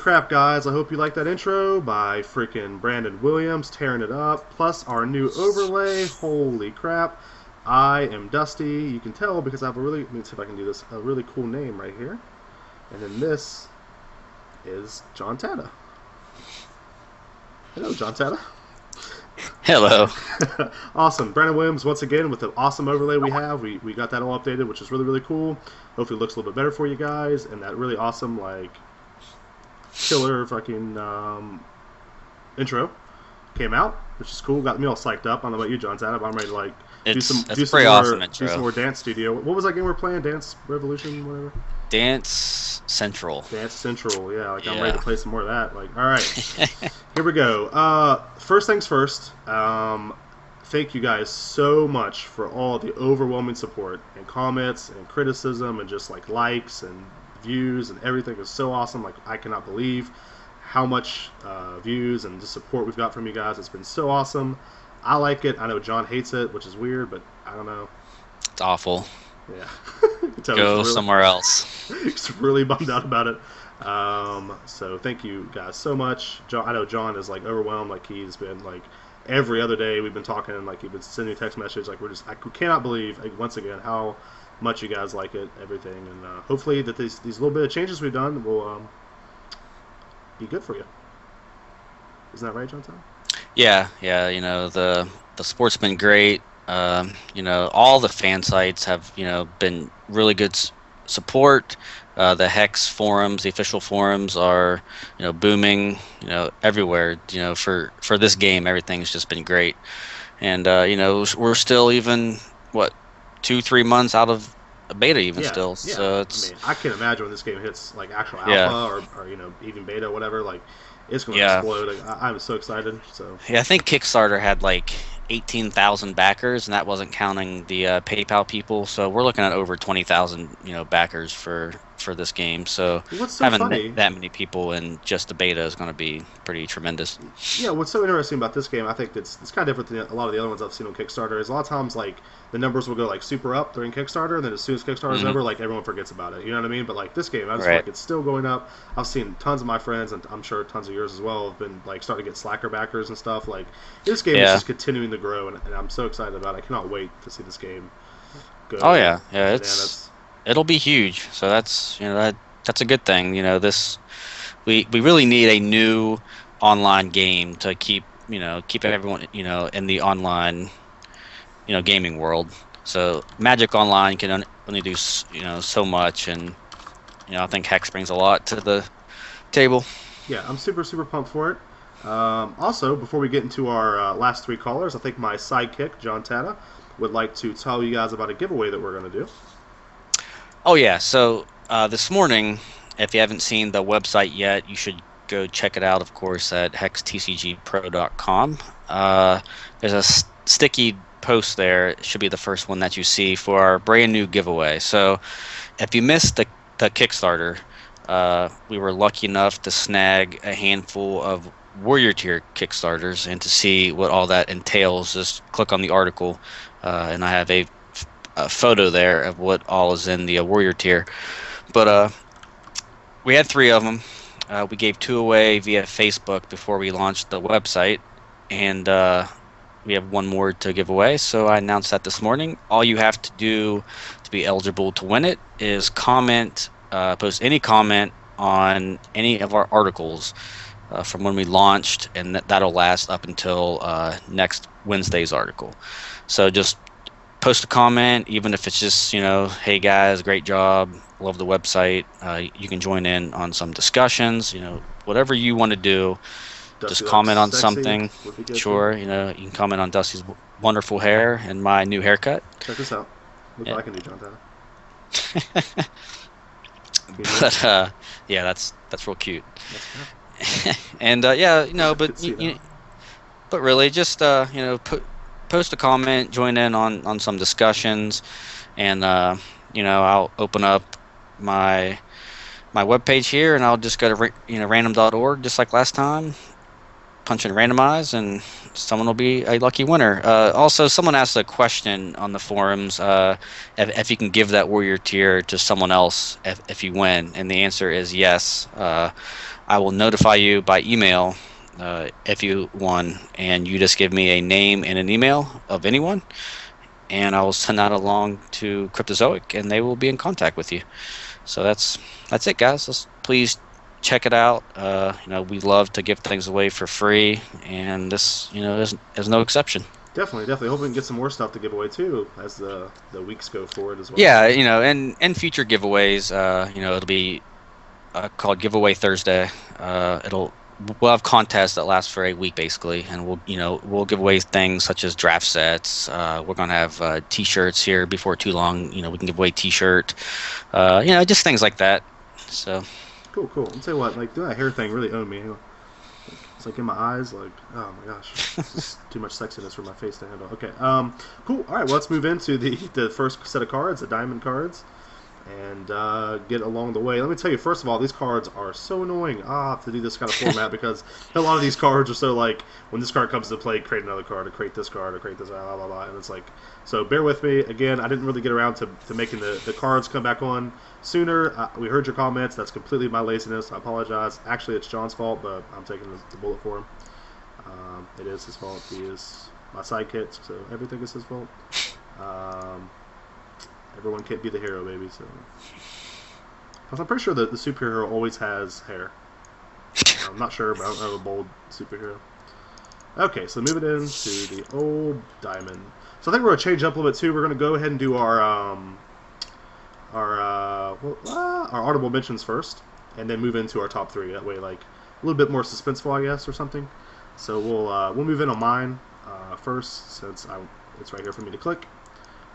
crap, guys. I hope you like that intro by freaking Brandon Williams, tearing it up. Plus our new overlay. Holy crap. I am Dusty. You can tell because I have a really, let me see if I can do this, a really cool name right here. And then this is John Tata. Hello, John Tata. Hello. Awesome. Brandon Williams, once again, with the awesome overlay we have. We got that all updated, which is really, really cool. Hopefully it looks a little bit better for you guys. And that really awesome, like, killer fucking intro came out, which is cool. Got me all psyched up. I don't know about you, John Tata, but I'm ready to, like, do some more Dance Studio. What was that game we were playing? Dance Revolution, whatever? Dance Central. Dance Central, yeah. Like, I'm ready to play some more of that. Like, all right. Here we go. First things first. Thank you guys so much for all the overwhelming support and comments and criticism and just, like, likes and views and everything is so awesome. Like, I cannot believe how much views and the support we've got from you guys. It's been so awesome. I like it. I know John hates it, which is weird, but I don't know. It's awful. Yeah. Go somewhere else. He's really bummed out about it. So thank you guys so much. John, I know John is, like, overwhelmed. Like, he's been, like, every other day we've been talking, and, like, he's been sending me text message. Like, I cannot believe, like, once again, how much you guys like it, everything, and hopefully that these little bit of changes we've done will be good for you. Isn't that right, John? Yeah. You know, the support's been great. You know, all the fan sites have, you know, been really good support. The Hex forums, the official forums, are, you know, booming. You know, everywhere. You know, for this game, everything's just been great. And you know, we're still even 2-3 months out of a beta still. Yeah. So it's. I mean, I can't imagine when this game hits, like, actual alpha or you know, even beta, whatever. Like, it's going to explode. Like, I'm so excited. So yeah, I think Kickstarter had like 18,000 backers, and that wasn't counting the PayPal people. So we're looking at over 20,000, you know, backers for this game. So having that many people in just the beta is going to be pretty tremendous. Yeah, what's so interesting about this game, I think it's kind of different than a lot of the other ones I've seen on Kickstarter, is a lot of times, like, the numbers will go, like, super up during Kickstarter, and then as soon as Kickstarter's over, like, everyone forgets about it. You know what I mean? But, like, this game, I just feel like it's still going up. I've seen tons of my friends, and I'm sure tons of yours as well, have been, like, starting to get Slacker backers and stuff. Like, this game is just continuing to grow, and I'm so excited about it. I cannot wait to see this game go. Oh, yeah. Yeah, it'll be huge. So that's, you know, that's a good thing. You know, we really need a new online game to keep everyone, you know, in the online, you know, gaming world. So Magic Online can only do, you know, so much, and, you know, I think Hex brings a lot to the table. Yeah, I'm super, super pumped for it. Also, before we get into our last 3 callers, I think my sidekick, John Tata, would like to tell you guys about a giveaway that we're going to do. Oh, yeah. So this morning, if you haven't seen the website yet, you should go check it out, of course, at HexTCGPro.com. There's a sticky post there. It should be the first one that you see for our brand new giveaway. So if you missed the Kickstarter, we were lucky enough to snag a handful of Warrior Tier Kickstarters, and to see what all that entails, just click on the article, and I have a photo there of what all is in the Warrior Tier. But we had 3 of them. We gave 2 away via Facebook before we launched the website, and we have 1 more to give away. So I announced that this morning. All you have to do to be eligible to win it is comment, post any comment on any of our articles from when we launched, and that'll last up until next Wednesday's article. So just post a comment, even if it's just, you know, hey guys, great job, love the website. You can join in on some discussions, you know, whatever you want to do. Just comment on something. Sure, you know, you can comment on Dusty's wonderful hair and my new haircut. Check this out. Look what I can do, John Tata. But yeah, that's real cute. And yeah, you know, but but really, just you know, post a comment, join in on some discussions, and you know, I'll open up my webpage here, and I'll just go to random.org just like last time, punch in randomize, and someone will be a lucky winner. Also, someone asked a question on the forums, if you can give that Warrior Tier to someone else if you win, and the answer is yes. I will notify you by email if you won, and you just give me a name and an email of anyone, and I will send that along to Cryptozoic, and they will be in contact with you. So that's it, guys. Please check it out. We love to give things away for free, and this, is no exception. Definitely. Hope we can get some more stuff to give away too as the weeks go forward as well. Yeah, and future giveaways. It'll be called Giveaway Thursday. We'll have contests that last for a week basically, and we'll give away things such as draft sets. We're gonna have T-shirts here before too long. We can give away T-shirt. Just things like that. So cool. I'll tell you what, like that hair thing really owned me. It's like in my eyes, like, oh my gosh, this is too much sexiness for my face to handle. Okay, cool. All right, well, let's move into the first set of cards, the diamond cards, and get along the way. Let me tell you, first of all, these cards are so annoying to do this kind of format because a lot of these cards are so like, when this card comes to play, create another card, or create this card, or create this, blah, blah, blah, and it's like, so bear with me. Again, I didn't really get around to making the cards come back on sooner. We heard your comments. That's completely my laziness. I apologize. Actually, it's John's fault, but I'm taking the bullet for him. It is his fault. He is my sidekick, so everything is his fault. Everyone can't be the hero, baby. So, I'm pretty sure that the superhero always has hair. I'm not sure, but I don't have a bold superhero. Okay, so moving into the old diamond. So I think we're gonna change up a little bit too. We're gonna go ahead and do our audible mentions first, and then move into our top three. That way, like a little bit more suspenseful, I guess, or something. So we'll move in on mine first, since it's right here for me to click.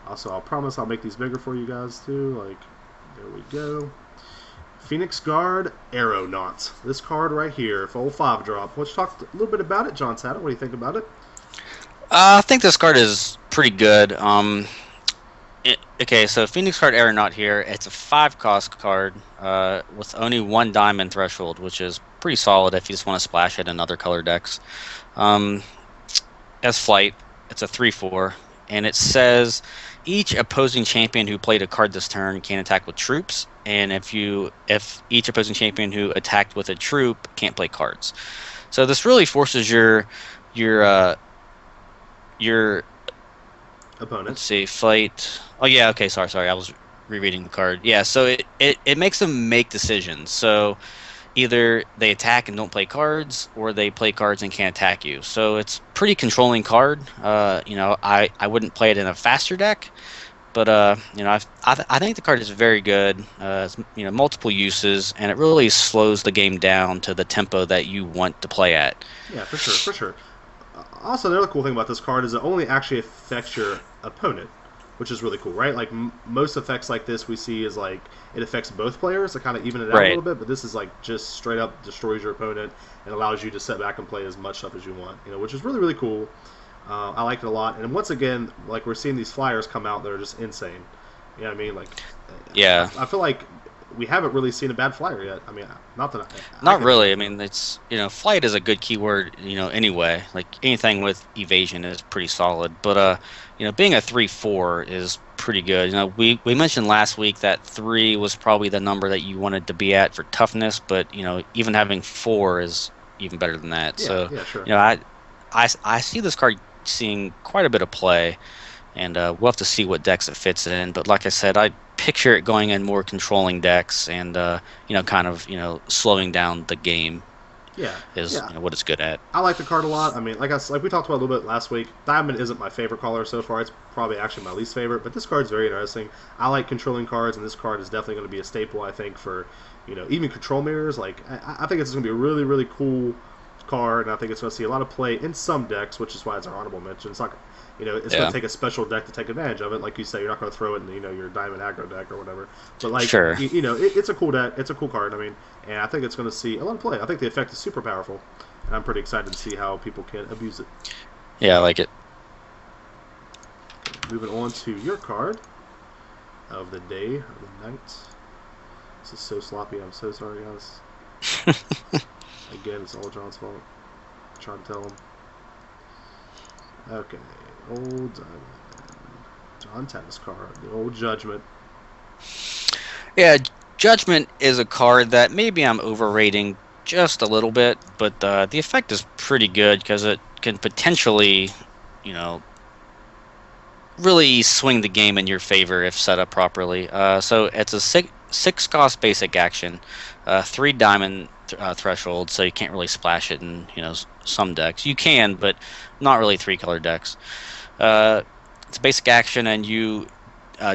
Also, I'll promise I'll make these bigger for you guys too. Like, there we go. Phoenix Guard Aeronaut. This card right here, full 5-drop. Let's talk a little bit about it, John Saddle. What do you think about it? I think this card is pretty good. Okay, so Phoenix Guard Aeronaut here. It's a 5-cost card with only 1 diamond threshold, which is pretty solid if you just want to splash it in other color decks. As flight, it's a 3/4, and it says each opposing champion who played a card this turn can attack with troops, and if each opposing champion who attacked with a troop can't play cards. So this really forces your opponent. Let's see, fight. Oh yeah, okay, sorry, I was rereading the card. Yeah, so it makes them make decisions. So either they attack and don't play cards, or they play cards and can't attack you. So it's pretty controlling card. I wouldn't play it in a faster deck, but I think the card is very good. It's, multiple uses, and it really slows the game down to the tempo that you want to play at. Yeah, for sure. Also, the other cool thing about this card is it only actually affects your opponent, which is really cool, right? Like most effects like this we see is like it affects both players to kind of even it out a little bit, but this is like just straight up destroys your opponent and allows you to sit back and play as much stuff as you want, which is really, really cool. I like it a lot, and once again, like we're seeing these flyers come out that are just insane. You know what I mean? Like, yeah, I feel like we haven't really seen a bad flyer yet. I mean, not that not really. I mean, it's flight is a good keyword. Anyway, like anything with evasion is pretty solid. But being a 3/4 is pretty good. We mentioned last week that 3 was probably the number that you wanted to be at for toughness, but even having 4 is even better than that. Yeah, sure. I see this card seeing quite a bit of play, and we'll have to see what decks it fits in. But like I said, I picture it going in more controlling decks, and kind of slowing down the game. Is what it's good at. I like the card a lot. I mean, like we talked about a little bit last week, Diamond isn't my favorite color so far. It's probably actually my least favorite, but this card's very interesting. I like controlling cards, and this card is definitely going to be a staple, I think, for even control mirrors. Like I think it's going to be a really, really cool card, and I think it's going to see a lot of play in some decks, which is why it's our honorable mention. It's not, it's going to take a special deck to take advantage of it. Like you say, you're not going to throw it in, your diamond aggro deck or whatever. But like, sure. It's a cool deck. It's a cool card. I mean, and I think it's going to see a lot of play. I think the effect is super powerful, and I'm pretty excited to see how people can abuse it. Yeah, I like it. Okay, moving on to your card of the day, of the night. This is so sloppy. I'm so sorry, guys. Again, it's all John's fault. I'm trying to tell him. Okay, old diamond. John Tennis card, the old Judgment. Yeah, Judgment is a card that maybe I'm overrating just a little bit, but the effect is pretty good because it can potentially, you know, really swing the game in your favor if set up properly. So it's a six cost basic action, 3 diamond threshold, so you can't really splash it in, you know, some decks. You can, but not really 3 color decks. It's a basic action, and you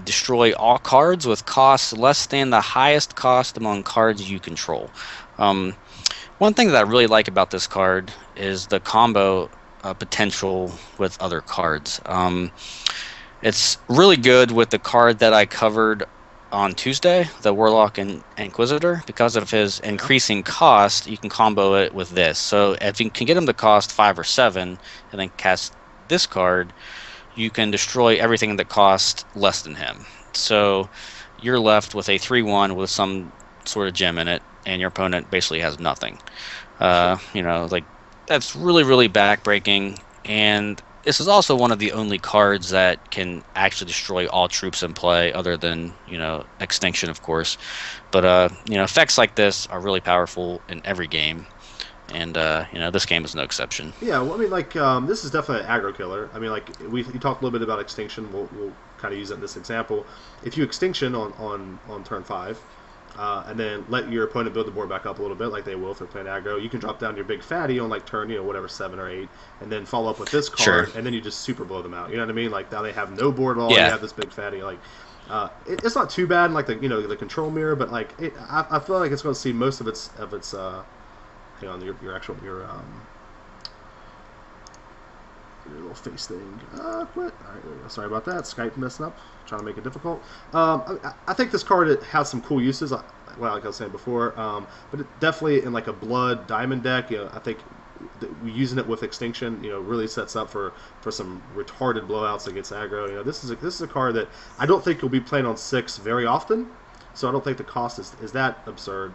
destroy all cards with costs less than the highest cost among cards you control. One thing that I really like about this card is the combo potential with other cards. It's really good with the card that I covered on Tuesday, the Warlock and Inquisitor. Because of his increasing cost, you can combo it with this. So if you can get him to cost 5 or 7 and then cast this card, you can destroy everything that costs less than him. So you're left with a 3/1 with some sort of gem in it, and your opponent basically has nothing. You know, like, that's really, really backbreaking. And this is also one of the only cards that can actually destroy all troops in play, other than, you know, Extinction, of course. But you know, effects like this are really powerful in every game, and you know, this game is no exception. Yeah, well, I mean, like, this is definitely an aggro killer. I mean, like, you talked a little bit about Extinction. We'll kind of use it in this example. If you Extinction on turn 5, and then let your opponent build the board back up a little bit, like they will if they're playing aggro, you can drop down your big fatty on, like, turn, you know, whatever, 7 or 8, and then follow up with this card, and then you just super blow them out. You know what I mean? Like, now they have no board at all. Yeah. You have this big fatty. Like, it's not too bad, like, the, you know, the control mirror, but, like, I feel like it's going to see most of its hang on, your little face thing. Quit. All right, there we go. Sorry about that. Skype messing up. Trying to make it difficult. I think this card has some cool uses. Well, like I was saying before, but it definitely in like a blood diamond deck. You know, I think using it with Extinction, you know, really sets up for some retarded blowouts against aggro. You know, this is a card that I don't think you'll be playing on 6 very often. So I don't think the cost is that absurd.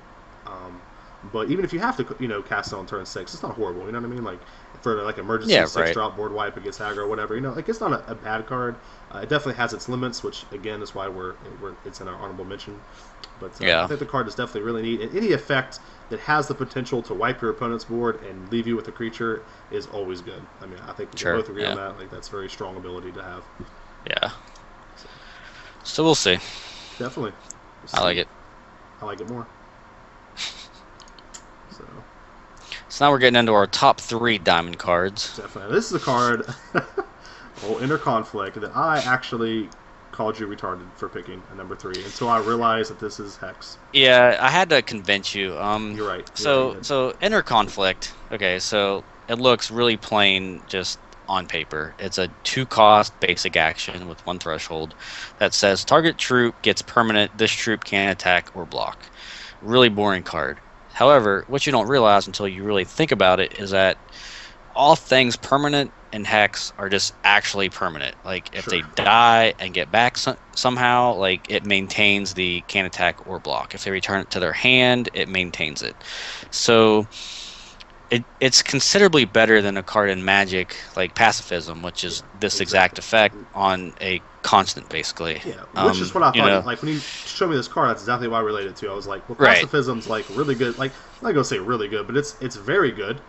But even if you have to, you know, cast it on turn 6, it's not horrible. You know what I mean? Like, for like emergency 6-drop board wipe against aggro or whatever. You know, like, it's not a bad card. It definitely has its limits, which again is why it's in our honorable mention. But I think the card is definitely really neat. And any effect that has the potential to wipe your opponent's board and leave you with a creature is always good. I mean, I think we both agree on that. Like, that's a very strong ability to have. Yeah. So we'll see. Definitely. I like it. I like it more. So now we're getting into our top 3 diamond cards. Definitely. This is a card, Inner Conflict, that I actually called you retarded for picking at number 3 until I realized that this is Hex. Yeah, I had to convince you. You're right. So Inner Conflict. Okay, so it looks really plain just on paper. It's a 2-cost basic action with 1 threshold that says target troop gets permanent. This troop can't attack or block. Really boring card. However, what you don't realize until you really think about it is that all things permanent in Hex are just actually permanent. Like, if they die and get back somehow, like, it maintains the can attack or block. If they return it to their hand, it maintains it. So it's considerably better than a card in Magic like Pacifism, which is this exact effect on a constant, basically. Yeah, which is what I thought. You know, like, when you showed me this card, that's exactly what I related to. I was like, well, Pacifism's like really good. Like, I'm not gonna say really good, but it's very good.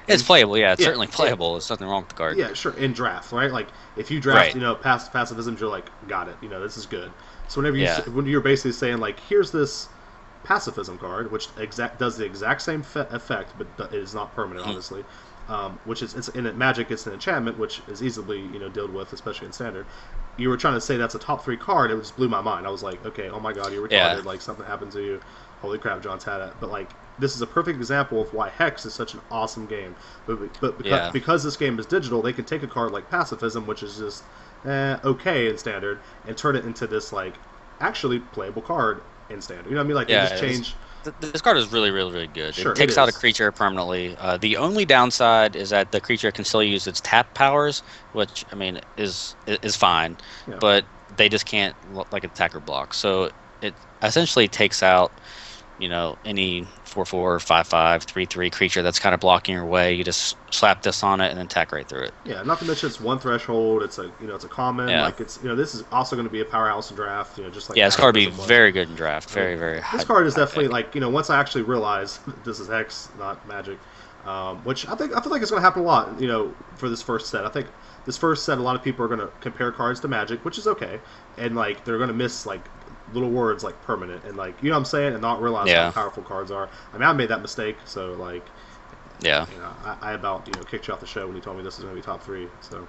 It's playable, yeah. It's certainly playable. There's nothing wrong with the card. Yeah, sure. In draft, right? Like, if you draft, you know, Pacifism, you're like, got it. You know, this is good. So whenever when you're basically saying, like, here's this Pacifism card, which does the exact same effect, but it is not permanent, obviously. Which is, in Magic, it's an enchantment, which is easily, you know, dealt with, especially in Standard. You were trying to say that's a top 3 card. It just blew my mind. I was like, okay, oh my god, you're retarded. Yeah. Like, something happened to you. Holy crap, John's had it. But, like, this is a perfect example of why Hex is such an awesome game. But because this game is digital, they can take a card like Pacifism, which is just okay in Standard, and turn it into this, like, actually playable card in Standard. You know what I mean? Like, they just change. This card is really, really, really good. Sure, it takes out a creature permanently. The only downside is that the creature can still use its tap powers, which, I mean, is fine, but they just can't, like, attack or block. So it essentially takes out any 4/4, 5/5, 3/3 creature that's kind of blocking your way. You just slap this on it and then attack right through it. Yeah, not to mention it's one threshold. It's it's a common. Yeah. Like this is also going to be a powerhouse in draft. Just like this card would be very good in draft. Very, very. This card is definitely like once I actually realize this is Hex, not Magic, which I feel like it's going to happen a lot. For this first set, I think this first set a lot of people are going to compare cards to Magic, which is okay, and like they're going to miss like little words like permanent and like what I'm saying, and not realize how powerful cards are. I mean, I made that mistake, so like. Yeah. I about kicked you off the show when you told me this was going to be top 3. So.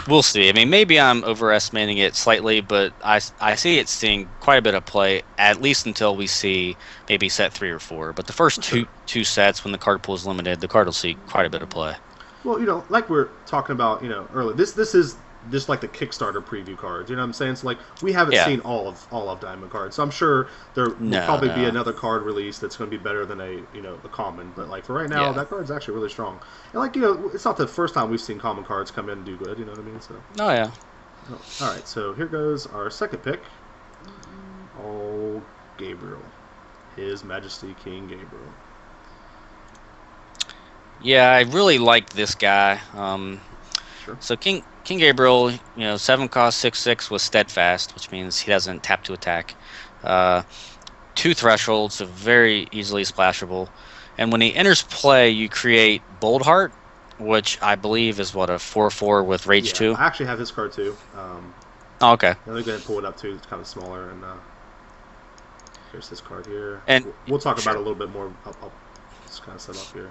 We'll see. I mean, maybe I'm overestimating it slightly, but I see it seeing quite a bit of play, at least until we see maybe set 3 or 4. But the first two sets, when the card pool is limited, the card will see quite a bit of play. Well, like we're talking about, earlier, this is just like the Kickstarter preview cards. You know what I'm saying? So like we haven't seen all of Diamond cards. So I'm sure there will probably be another card release that's going to be better than a common. But like for right now, that card's actually really strong. And like it's not the first time we've seen common cards come in and do good. You know what I mean? So. Oh yeah. All right. So here goes our second pick. Oh, Gabriel, His Majesty King Gabriel. Yeah, I really like this guy. Sure. So King Gabriel, 7 cost 6/6 with steadfast, which means he doesn't tap to attack. 2 thresholds, so very easily splashable. And when he enters play, you create Bold Heart, which I believe is what, a 4/4 with Rage 2. I actually have his card too. Oh, okay. Let me go ahead and pull it up too. It's kind of smaller, and here's this card here. And we'll talk about it a little bit more. I'll just kind of set up here.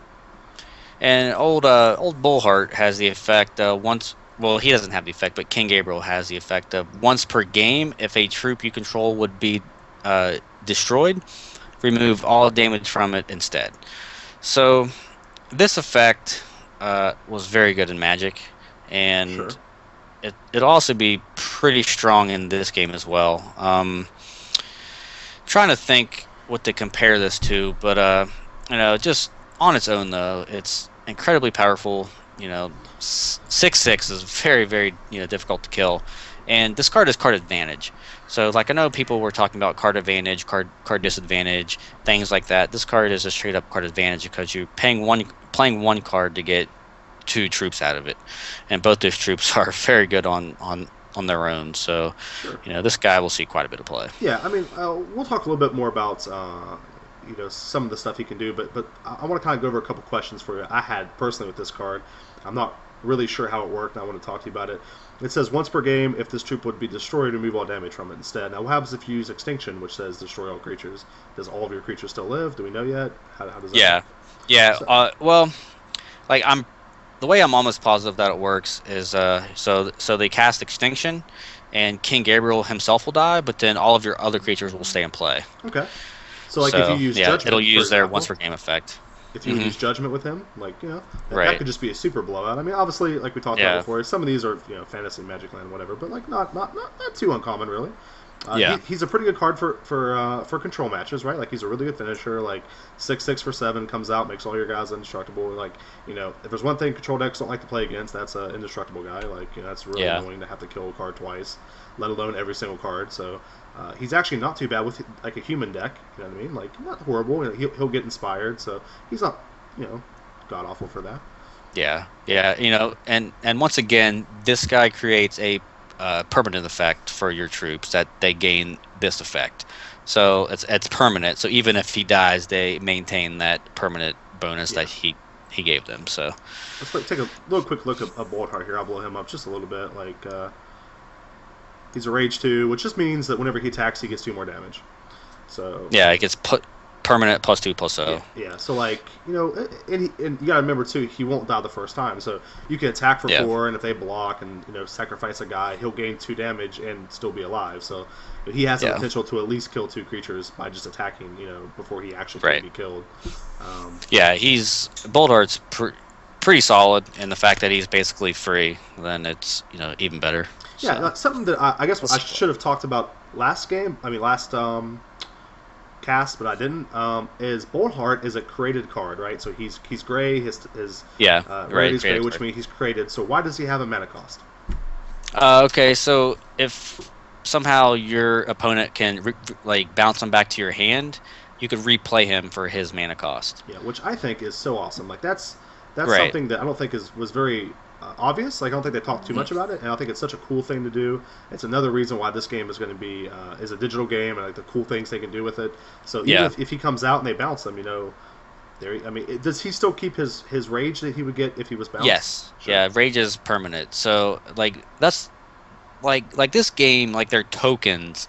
And old Bullheart has the effect once. Well, he doesn't have the effect, but King Gabriel has the effect of once per game, if a troop you control would be destroyed, remove all damage from it instead. So this effect was very good in Magic, and it'll also be pretty strong in this game as well. Trying to think what to compare this to, but just on its own though, it's incredibly powerful. 6/6 is very, very difficult to kill, and this card is card advantage. So like I know people were talking about card advantage, card disadvantage, things like that. This card is a straight up card advantage because you're playing one card to get 2 troops out of it, and both those troops are very good on their own. So this guy will see quite a bit of play. Yeah, I mean we'll talk a little bit more about some of the stuff he can do, but I want to kind of go over a couple questions for you I had personally with this card. I'm not really sure how it worked, and I want to talk to you about it. It says once per game, if this troop would be destroyed, remove all damage from it instead. Now, what happens if you use Extinction, which says destroy all creatures? Does all of your creatures still live? Do we know yet? How does that work? Yeah. Well, like the way I'm almost positive that it works is so they cast Extinction, and King Gabriel himself will die, but then all of your other creatures will stay in play. Okay. So like if you use Judgment, it'll use their once per game effect. If you use Judgment with him, like that could just be a super blowout. I mean, obviously, like we talked about before, some of these are fantasy, Magic Land, whatever, but like not too uncommon really. He's a pretty good card for control matches, right? Like he's a really good finisher. Like 6/6 for 7 comes out, makes all your guys indestructible. Like if there's one thing control decks don't like to play against, that's an indestructible guy. Like that's really annoying to have to kill a card twice, let alone every single card. So he's actually not too bad with like a human deck. You know what I mean? Like not horrible. He'll get inspired, so he's not god awful for that. Yeah. And once again, this guy creates a permanent effect for your troops that they gain this effect. So it's permanent. So even if he dies, they maintain that permanent bonus that he gave them. So let's take a little quick look at Bold Heart here. I'll blow him up just a little bit. Like he's a Rage 2, which just means that whenever he attacks, he gets 2 more damage. So it gets permanent +2/+0. Yeah. So like and you gotta remember too, he won't die the first time. So you can attack for 4, and if they block and sacrifice a guy, he'll gain 2 damage and still be alive. So he has the potential to at least kill 2 creatures by just attacking. Before he actually can be killed. He's Bold Heart's pretty solid, and the fact that he's basically free, then it's even better. Yeah, so, something that I guess I should have talked about last cast, but I didn't. Is Bold Heart is a created card, right? So he's gray. His rarity's gray, which means he's created. So why does he have a mana cost? Okay, so if somehow your opponent can like bounce him back to your hand, you could replay him for his mana cost. Yeah, which I think is so awesome. Like that's Right. something that I don't think was very obvious. Like I don't think they talked too much about it, and I think it's such a cool thing to do. It's another reason why this game is going to be is a digital game, and like the cool things they can do with it. So even if he comes out and they bounce him, there. I mean, does he still keep his rage that he would get if he was bounced? Yes. Sure. Yeah, rage is permanent. So like that's like this game, like their tokens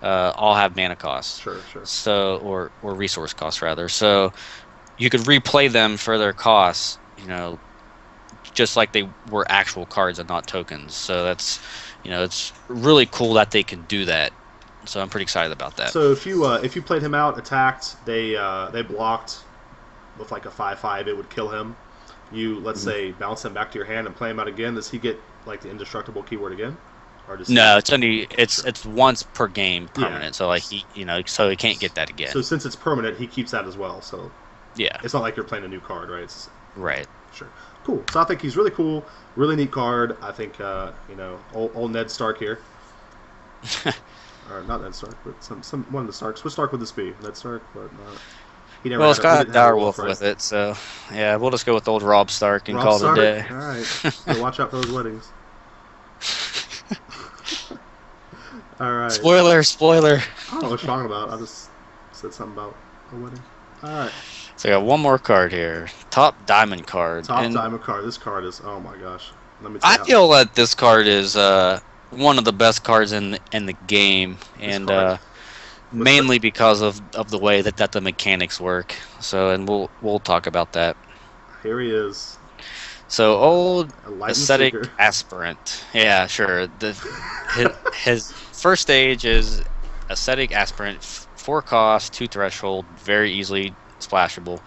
all have mana costs. Sure. So or resource costs rather. So you could replay them for their costs, just like they were actual cards and not tokens. So that's it's really cool that they can do that. So I'm pretty excited about that. So if you played him out, attacked, they blocked with like a 5/5, it would kill him. You let's say bounce him back to your hand and play him out again. Does he get like the indestructible keyword again? Or does it's once per game permanent. Yeah. So like so he can't get that again. So since it's permanent, he keeps that as well. So yeah, it's not like you're playing a new card, right? Right. Sure. Cool. So I think he's really cool, really neat card. I think old Ned Stark here, or not Ned Stark, but some one of the Starks. What Stark would this be? Ned Stark, but he never. Well, it's got Direwolf with it, so yeah, we'll just go with old Robb Stark and call it a day. All right. So watch out for those weddings. All right. Spoiler. I don't know what you're talking about. I just said something about a wedding. All right. So I got one more card here. Top Diamond card. Diamond card. This card is, oh my gosh. I feel that this card is one of the best cards in the game, and mainly because of the way that the mechanics work. So, and we'll talk about that. Here he is. So old Ascetic Seeker. Aspirant. Yeah, sure. His first stage is Ascetic Aspirant, 4 cost, 2 threshold, very easily splashable.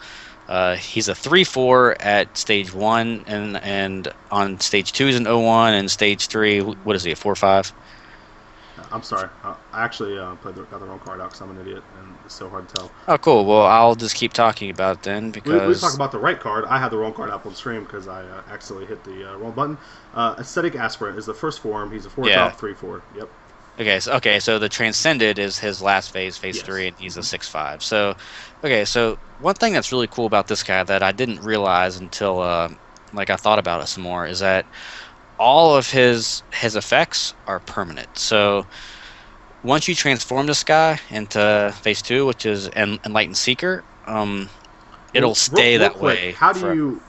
He's a 3/4 at stage 1, and on stage 2 is an 0/1, and stage 3, what is he, a 4/5? I'm sorry. I actually got the wrong card out because I'm an idiot, and it's so hard to tell. Oh, cool. Well, I'll just keep talking about it then, because... We talk about the right card. I had the wrong card up on stream because I accidentally hit the wrong button. Ascetic Aspirant is the first form. He's a 4/top, 3/4. Yep. Okay, so the Transcended is his last phase 3, and he's a 6/5. So, so one thing that's really cool about this guy that I didn't realize until I thought about it some more is that all of his effects are permanent. So once you transform this guy into phase 2, which is Enlightened Seeker, it'll stay that way. How do you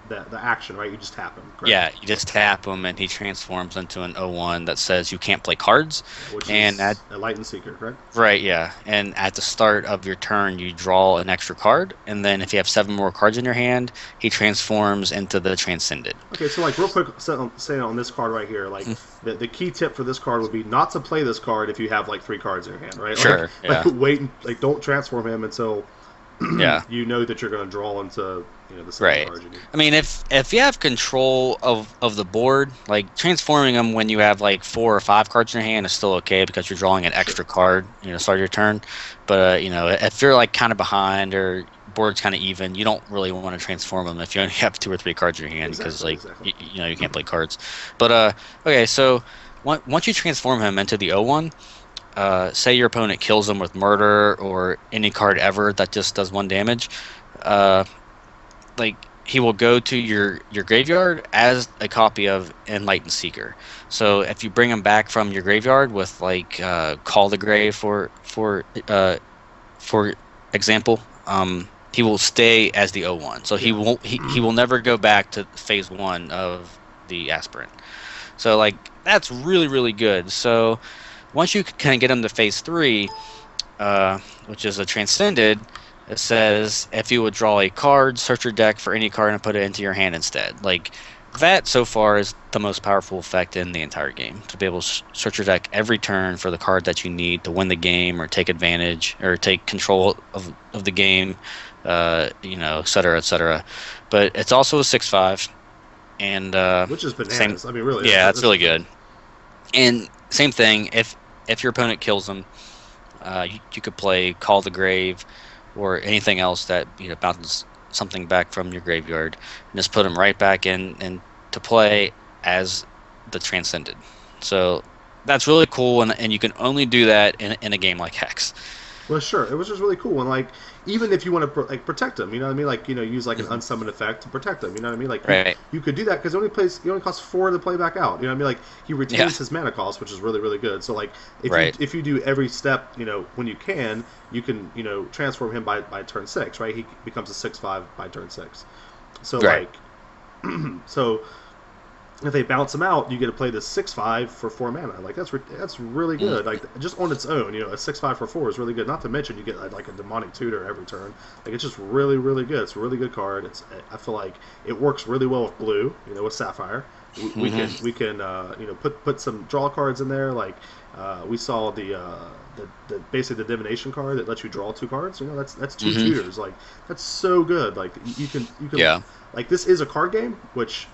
the action, right? You just tap him. Correct? Yeah, you just tap him, and he transforms into an 0/1 that says you can't play cards. Which is Enlightened Seeker, correct? Right, yeah. And at the start of your turn, you draw an extra card, and then if you have 7 more cards in your hand, he transforms into the Transcended. Okay, so real quick, saying on this card right here, the key tip for this card would be not to play this card if you have 3 cards in your hand, right? Sure. Wait, and don't transform him until you know that you're going to draw into the same cards you need. I mean, if you have control of the board, transforming them when you have 4 or 5 cards in your hand is still okay because you're drawing an extra card, start your turn. But if you're kind of behind or board's kind of even, you don't really want to transform them if you only have 2 or 3 cards in your hand because you can't play cards. But okay, so once you transform him into the 0/1. Say your opponent kills him with Murder or any card ever that just does 1 damage, he will go to your graveyard as a copy of Enlightened Seeker. So if you bring him back from your graveyard with Call the Grave for example, he will stay as the 0/1. So he will never go back to phase 1 of the Aspirant. So that's really, really good. So once you kind of get him to phase 3, which is a Transcended, it says if you would draw a card, search your deck for any card and put it into your hand instead. That so far is the most powerful effect in the entire game, to be able to search your deck every turn for the card that you need to win the game or take advantage or take control of the game, et cetera, et cetera. But it's also a 6/5, and which is bananas. I mean, really. Yeah, it's really good. And same thing, if your opponent kills him, you could play Call the Grave or anything else that bounces something back from your graveyard, and just put him right back in to play as the Transcended. So that's really cool, and you can only do that in a game like Hex. Well, sure. It was just really cool, and like even if you want to protect them, you know what I mean? Like use like an unsummon effect to protect them. You know what I mean? Like you could do that because it only costs 4 to play back out. You know what I mean? Like he retains his mana cost, which is really really good. So like if you do every step, when you can transform him by turn 6, right? He becomes a 6/5 by turn 6. So like so. If they bounce him out, you get to play this 6/5 for 4 mana. Like that's really good. Like just on its own, a 6/5 for 4 is really good. Not to mention you get like a demonic tutor every turn. Like it's just really really good. It's a really good card. I feel like it works really well with blue. With Sapphire, we can put some draw cards in there. Like we saw the basically the divination card that lets you draw 2 cards. That's 2 tutors. Like that's so good. Like you can like this is a card game, which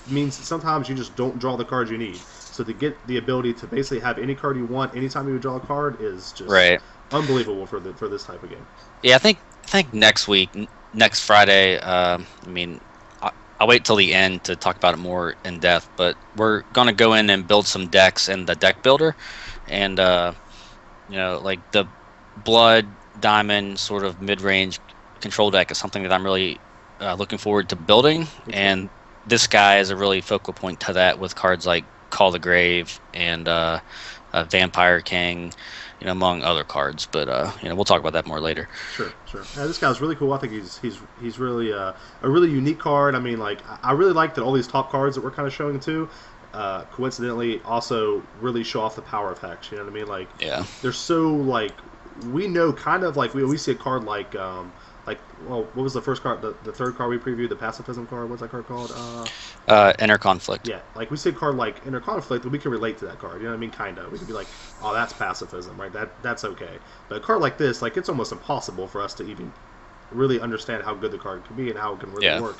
means that sometimes you just don't draw the cards you need. So to get the ability to basically have any card you want anytime you draw a card is just unbelievable for this type of game. Yeah, I think next week, next Friday. I'll wait till the end to talk about it more in depth. But we're gonna go in and build some decks in the deck builder, and like the blood diamond sort of mid-range control deck is something that I'm really looking forward to building. And this guy is a really focal point to that with cards like Call the Grave and Vampire King, among other cards. But we'll talk about that more later. Sure. Yeah, this guy's really cool. I think he's really a really unique card. I mean, like I really like that all these top cards that we're kind of showing too. Coincidentally, also really show off the power of Hex. You know what I mean? Like they're so like we know kind of like we see a card like. What was the first card? The third card we previewed, the pacifism card. What's that card called? Inner Conflict. Yeah, like we see a card like Inner Conflict, we can relate to that card. You know what I mean? Kind of. We can be like, oh, that's pacifism, right? That's okay. But a card like this, like it's almost impossible for us to even really understand how good the card can be and how it can really work.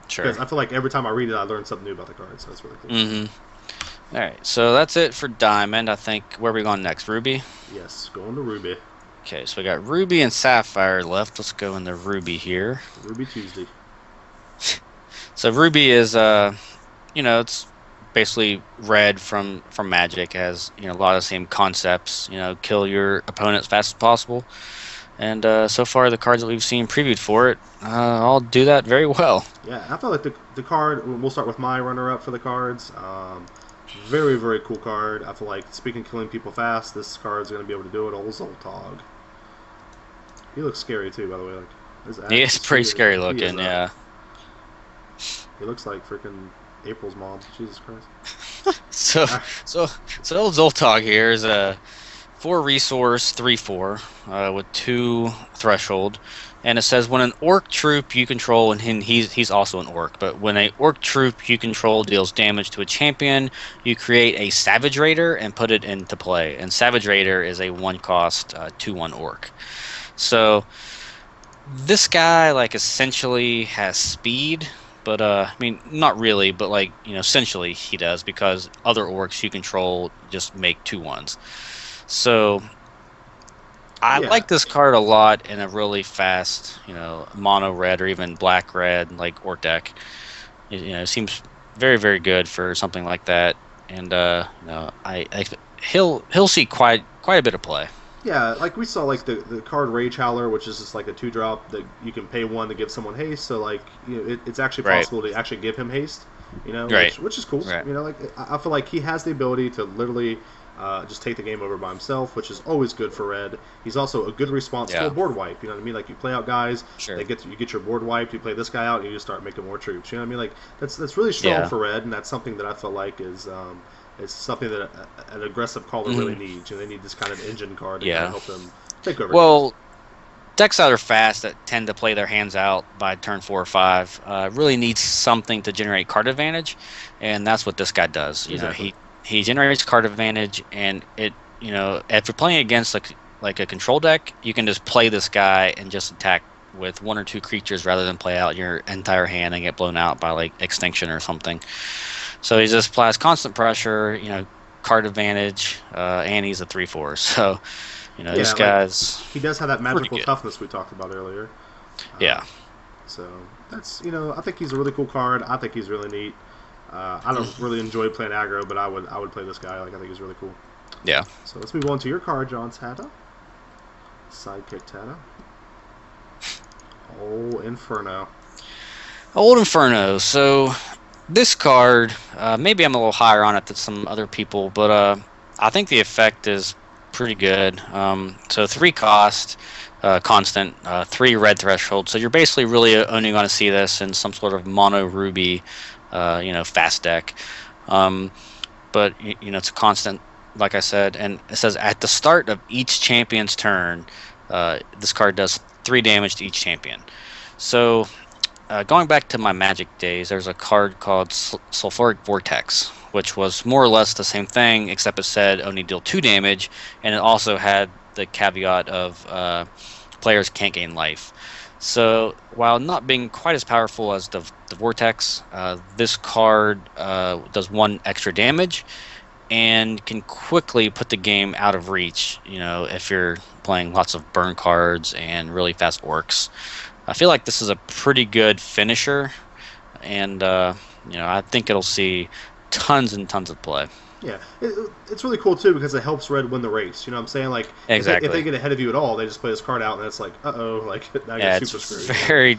Sure. Because I feel like every time I read it, I learn something new about the card. So that's really cool. All right, so that's it for Diamond. I think where are we going next? Ruby. Yes, going to Ruby. Okay, so we got Ruby and Sapphire left. Let's go into Ruby here. Ruby Tuesday. So Ruby is, it's basically red from Magic. It has, a lot of the same concepts. Kill your opponent as fast as possible. And so far, the cards that we've seen previewed for it all do that very well. Yeah, I feel like the card. We'll start with my runner-up for the cards. Very, very cool card. I feel like, speaking of killing people fast, this card is going to be able to do it. Old Zoltog. He looks scary, too, by the way. Like, he is pretty scary looking, yeah. He looks like freaking April's mom. Jesus Christ. So Old Zoltog here is a 4-resource, 3/4, with 2 threshold. And it says when an orc troop you control, and he's also an orc, but when an orc troop you control deals damage to a champion, you create a Savage Raider and put it into play. And Savage Raider is a 1-cost 2/1 orc. So this guy like essentially has speed, but not really, but like essentially he does, because other orcs you control just make 2/1s. So I like this card a lot in a really fast, mono red or even black red like orc deck. It seems very very good for something like that, and he'll see quite a bit of play. Yeah, like we saw like the card Rage Howler, which is just like a 2-drop that you can pay 1 to give someone haste. So like it's actually possible to actually give him haste. Which is cool. Right. Like I feel like he has the ability to literally. Just take the game over by himself, which is always good for red. He's also a good response to a board wipe. You know what I mean? Like you play out guys, you get your board wiped. You play this guy out, and you just start making more troops. You know what I mean? Like that's really strong for red, and that's something that I feel like is it's something that an aggressive caller really needs. They need this kind of engine card to kind of help them take over. Well, decks that are fast that tend to play their hands out by turn 4 or 5 really needs something to generate card advantage, and that's what this guy does. Exactly. He generates card advantage, and it if you're playing against like a control deck, you can just play this guy and just attack with 1 or 2 creatures rather than play out your entire hand and get blown out by like extinction or something. So he just applies constant pressure, card advantage, and he's a 3/4. So this guy's he does have that magical toughness we talked about earlier. So that's I think he's a really cool card. I think he's really neat. I don't really enjoy playing aggro, but I would play this guy. Like I think he's really cool. Yeah. So let's move on to your card, John Tata. Sidekick Tata. Oh, Inferno. Old Inferno. So this card, maybe I'm a little higher on it than some other people, but I think the effect is pretty good. So 3 cost, constant, 3 red threshold. So you're basically really only going to see this in some sort of mono ruby, fast deck. But it's a constant, like I said, and it says at the start of each champion's turn, this card does 3 damage to each champion. So going back to my Magic days, there's a card called Sulfuric Vortex, which was more or less the same thing, except it said only deal 2 damage, and it also had the caveat of players can't gain life. So while not being quite as powerful as the Vortex, this card does 1 extra damage and can quickly put the game out of reach, if you're playing lots of burn cards and really fast orcs. I feel like this is a pretty good finisher, and I think it'll see tons and tons of play. Yeah, it's really cool too because it helps red win the race. You know what I'm saying? Like, exactly. If they get ahead of you at all, they just play this card out, and it's like, like I get super screwed. Very,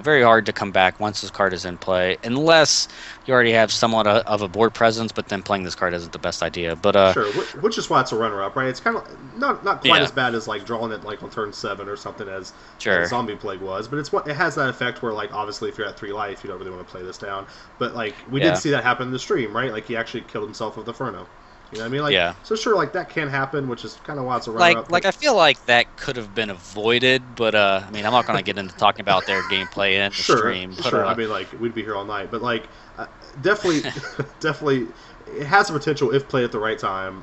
very hard to come back once this card is in play, unless you already have somewhat of a board presence. But then playing this card isn't the best idea. But sure, which is why it's a runner-up, right? It's kind of not quite as bad as like drawing it like on turn 7 or something as Zombie Plague was, but it has that effect where like obviously if you're at 3 life, you don't really want to play this down. But like we did see that happen in the stream, right? Like he actually killed himself with the Inferno. You know what I mean? Like, so sure, like that can happen, which is kind of why it's a runner-up. Like I feel like that could have been avoided, but I mean, I'm not going to get into talking about their gameplay in the stream. But, sure. I mean, like we'd be here all night, but like definitely, it has the potential if played at the right time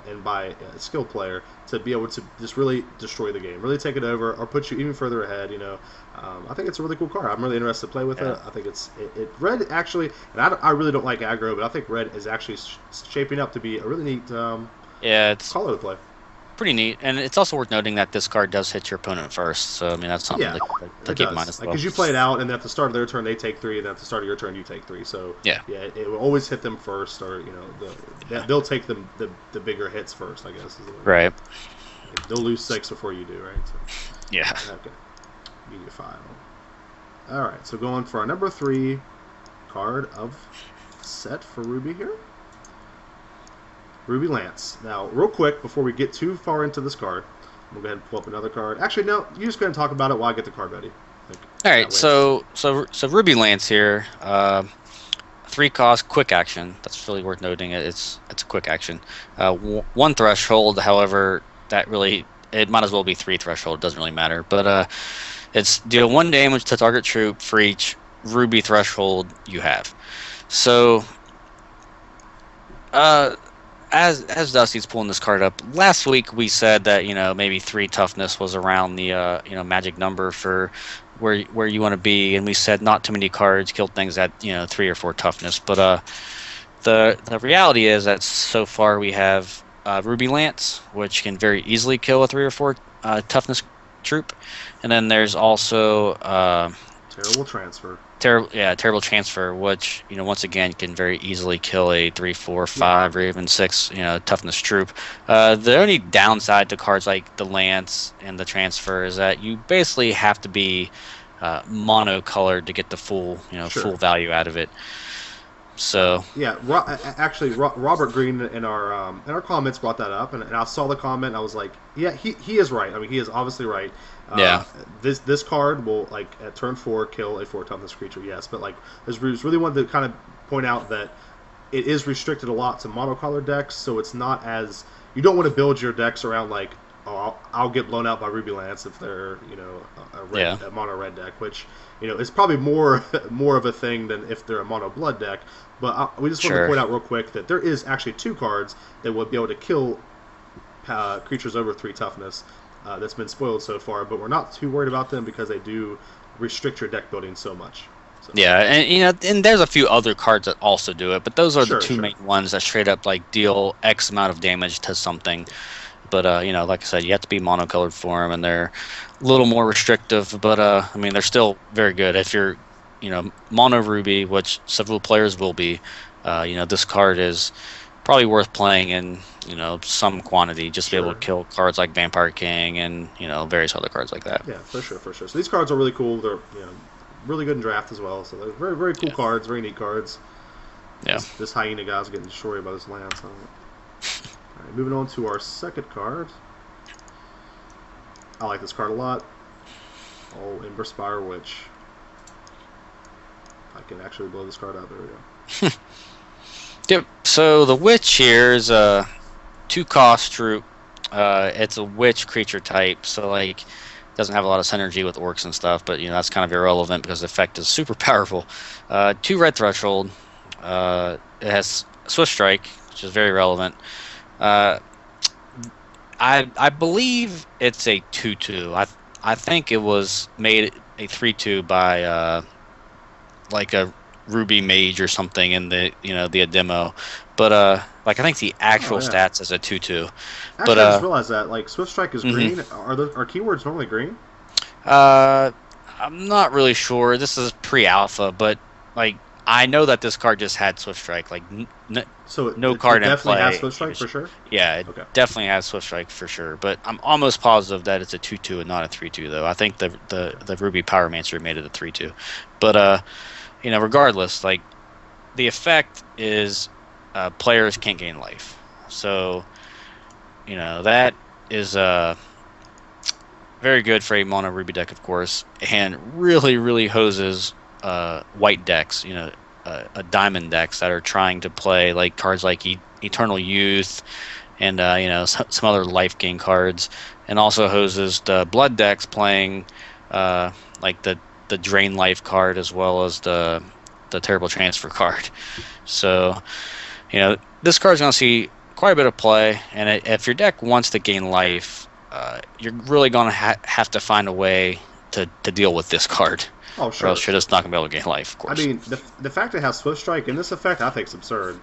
and by a skilled player to be able to just really destroy the game, really take it over, or put you even further ahead. I think it's a really cool card. I'm really interested to play with it. I think it red actually, and I really don't like aggro, but I think red is actually shaping up to be a really neat color to play. Pretty neat, and it's also worth noting that this card does hit your opponent first. So I mean that's something to keep in mind as well. Because you play it out, and at the start of their turn they take 3, and then at the start of your turn you take 3. So it will always hit them first, or they'll take them the bigger hits first. I guess is the way. Right. They'll lose 6 before you do, right? So, yeah. Okay. Media file. All right. So going for our number 3 card of set for Ruby here. Ruby Lance. Now, real quick, before we get too far into this card, we'll go ahead and pull up another card. Actually, no, you just go ahead and talk about it while I get the card ready. All right, so Ruby Lance here, 3 cost, quick action. That's really worth noting. It's a quick action. 1 threshold, however, it might as well be 3 threshold. It doesn't really matter. But it's deal 1 damage to target troop for each Ruby threshold you have. So, as Dusty's pulling this card up, last week we said that maybe 3 toughness was around the magic number for where you want to be, and we said not too many cards killed things at 3 or 4 toughness. But the reality is that so far we have Ruby Lance, which can very easily kill a 3 or 4 toughness troop, and then there's also Terrible Transfer. Terrible Transfer, which once again can very easily kill a 3, 4, 5, or even 6 toughness troop. The only downside to cards like the Lance and the Transfer is that you basically have to be mono-colored to get the full full value out of it. So actually, Robert Green in our comments brought that up, and I saw the comment. And I was like, yeah, he is right. I mean, he is obviously right. This card will at turn 4 kill a 4 toughness creature. Yes, but as Bruce really wanted to kind of point out that it is restricted a lot to monocolored decks, so it's not as you don't want to build your decks around I'll get blown out by Ruby Lance if they're a mono red deck, which is probably more of a thing than if they're a mono blood deck. But we just want to point out real quick that there is actually 2 cards that will be able to kill creatures over 3 toughness that's been spoiled so far, but we're not too worried about them because they do restrict your deck building so much. So. Yeah, and there's a few other cards that also do it, but those are the 2 main ones that straight up deal X amount of damage to something. But like I said, you have to be monocolored for them, and they're a little more restrictive. But I mean, they're still very good if you're mono Ruby, which several players will be. This card is probably worth playing in some quantity, just to be able to kill cards like Vampire King and various other cards like that. Yeah, for sure. So these cards are really cool. They're really good in draft as well. So they're very, very cool cards, very neat cards. Yeah. This hyena guy's getting destroyed by this lance. All right, moving on to our second card. I like this card a lot. Oh, Ember Spire Witch. I can actually blow this card out. There we go. Yep. So the Witch here is a 2-cost troop. It's a witch creature type, so like doesn't have a lot of synergy with orcs and stuff, but that's kind of irrelevant because the effect is super powerful. 2 red threshold. It has Swift Strike, which is very relevant. I believe it's a 2/2. I think it was made a 3/2 by like a Ruby Mage or something in the the demo, but like I think the actual stats is a 2/2. Actually, I just realized that like Swift Strike is green. Are keywords normally green? I'm not really sure. This is pre-alpha, but like I know that this card just had Swift Strike. Like no card in play. Definitely has Swift Strike for sure. Yeah, it definitely has Swift Strike for sure. But I'm almost positive that it's a 2/2 and not a 3/2 though. I think the Ruby Pyromancer made it a 3/2. But regardless, like the effect is players can't gain life. So that is very good for a mono Ruby deck, of course, and really hoses white decks, diamond decks that are trying to play like cards like Eternal Youth and some other life gain cards, and also hoses the blood decks playing like the drain life card as well as the terrible transfer card. So this card's going to see quite a bit of play, and if your deck wants to gain life, you're really going to have to find a way to deal with this card. Oh, sure. Or else you're just not going to be able to gain life, of course. I mean, the fact it has Swift Strike in this effect, I think is absurd.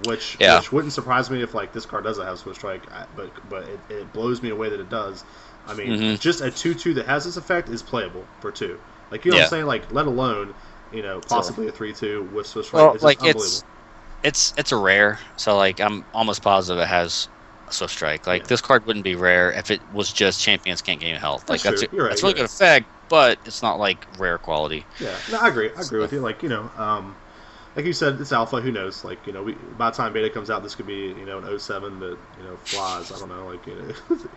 Which wouldn't surprise me if like this card doesn't have Swift Strike, but it blows me away that it does. I mean, just a 2/2 that has this effect is playable for 2. Like what I'm saying? Like let alone possibly a 3/2 with Swift Strike. Well, it's like unbelievable. It's a rare, so like I'm almost positive it has Swift Strike. Like this card wouldn't be rare if it was just champions can't gain health. Like that's really good effect, but it's not like rare quality. Yeah, no, I agree. I agree with you. Like like you said, it's alpha. Who knows? Like by the time beta comes out, this could be an 07 that flies. I don't know. Like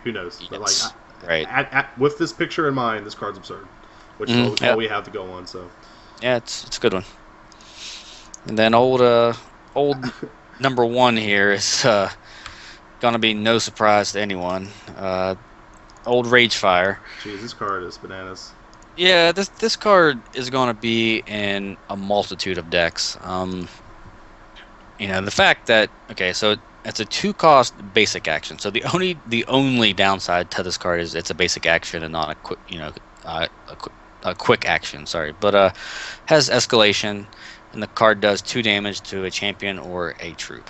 who knows? But like with this picture in mind, this card's absurd, which is all we have to go on. So yeah, it's a good one. And then old number 1 here is gonna be no surprise to anyone. Old Ragefire. Jeez, this card is bananas. Yeah, this card is going to be in a multitude of decks. The fact that so it's a 2-cost basic action. So the only downside to this card is it's a basic action and not a quick a quick action. Sorry, but has escalation, and the card does 2 damage to a champion or a troop.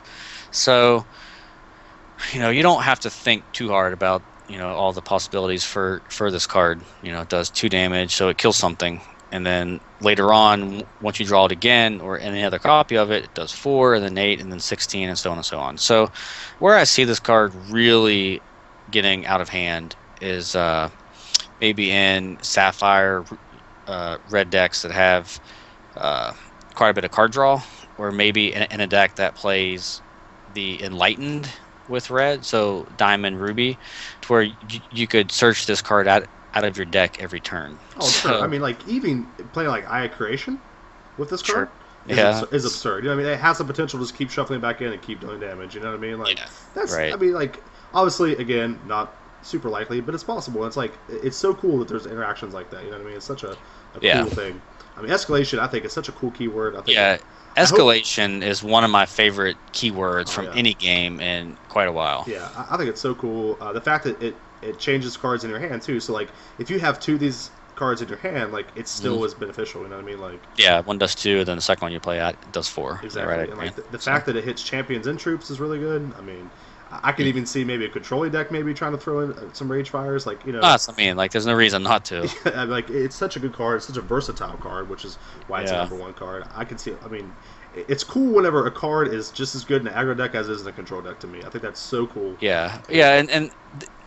So you don't have to think too hard about all the possibilities for this card. It does 2 damage, so it kills something, and then later on, once you draw it again or any other copy of it, it does 4 and then 8 and then 16 and so on and so on. So where I see this card really getting out of hand is maybe in Sapphire red decks that have quite a bit of card draw, or maybe in a deck that plays the Enlightened with red, so Diamond Ruby, to where you could search this card out of your deck every turn. Oh, sure. I mean, like even playing like Aya Creation with this card is absurd. I mean, it has the potential to just keep shuffling back in and keep doing damage. You know what I mean? Like that's. Right. I mean, like obviously, again, not super likely, but it's possible. It's like it's so cool that there's interactions like that. You know what I mean? It's such a cool thing. I mean, escalation, I think, is such a cool keyword. I think escalation is one of my favorite keywords from any game in quite a while. Yeah, I think it's so cool. The fact that it changes cards in your hand, too. So, like, if you have 2 of these cards in your hand, like, it still is beneficial. You know what I mean? Like, yeah, one does 2, then the second one you play at does 4. Exactly. Right, and, like, the fact that it hits champions and troops is really good. I mean, I could even see maybe a controlling deck maybe trying to throw in some Rage Fires, like That's I mean, like there's no reason not to. Like it's such a good card, it's such a versatile card, which is why it's a number 1 card. I can see. I mean, it's cool whenever a card is just as good in an aggro deck as it is in a control deck. To me, I think that's so cool. Yeah, and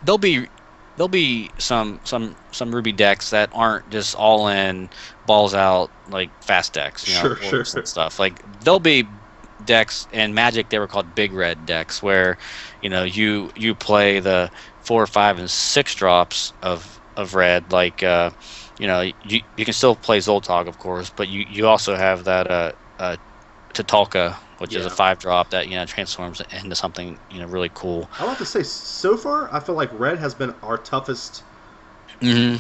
there'll be some Ruby decks that aren't just all in balls out like fast decks, you know, Sure. and stuff. Like there'll be decks in Magic, they were called big red decks, where you know you play the 4, 5, and 6 drops of red. Like you know, you can still play Zoltag, of course, but you also have that Tatalka, which is a 5-drop that, you know, transforms into something, you know, really cool. I want to say, so far, I feel like red has been our toughest,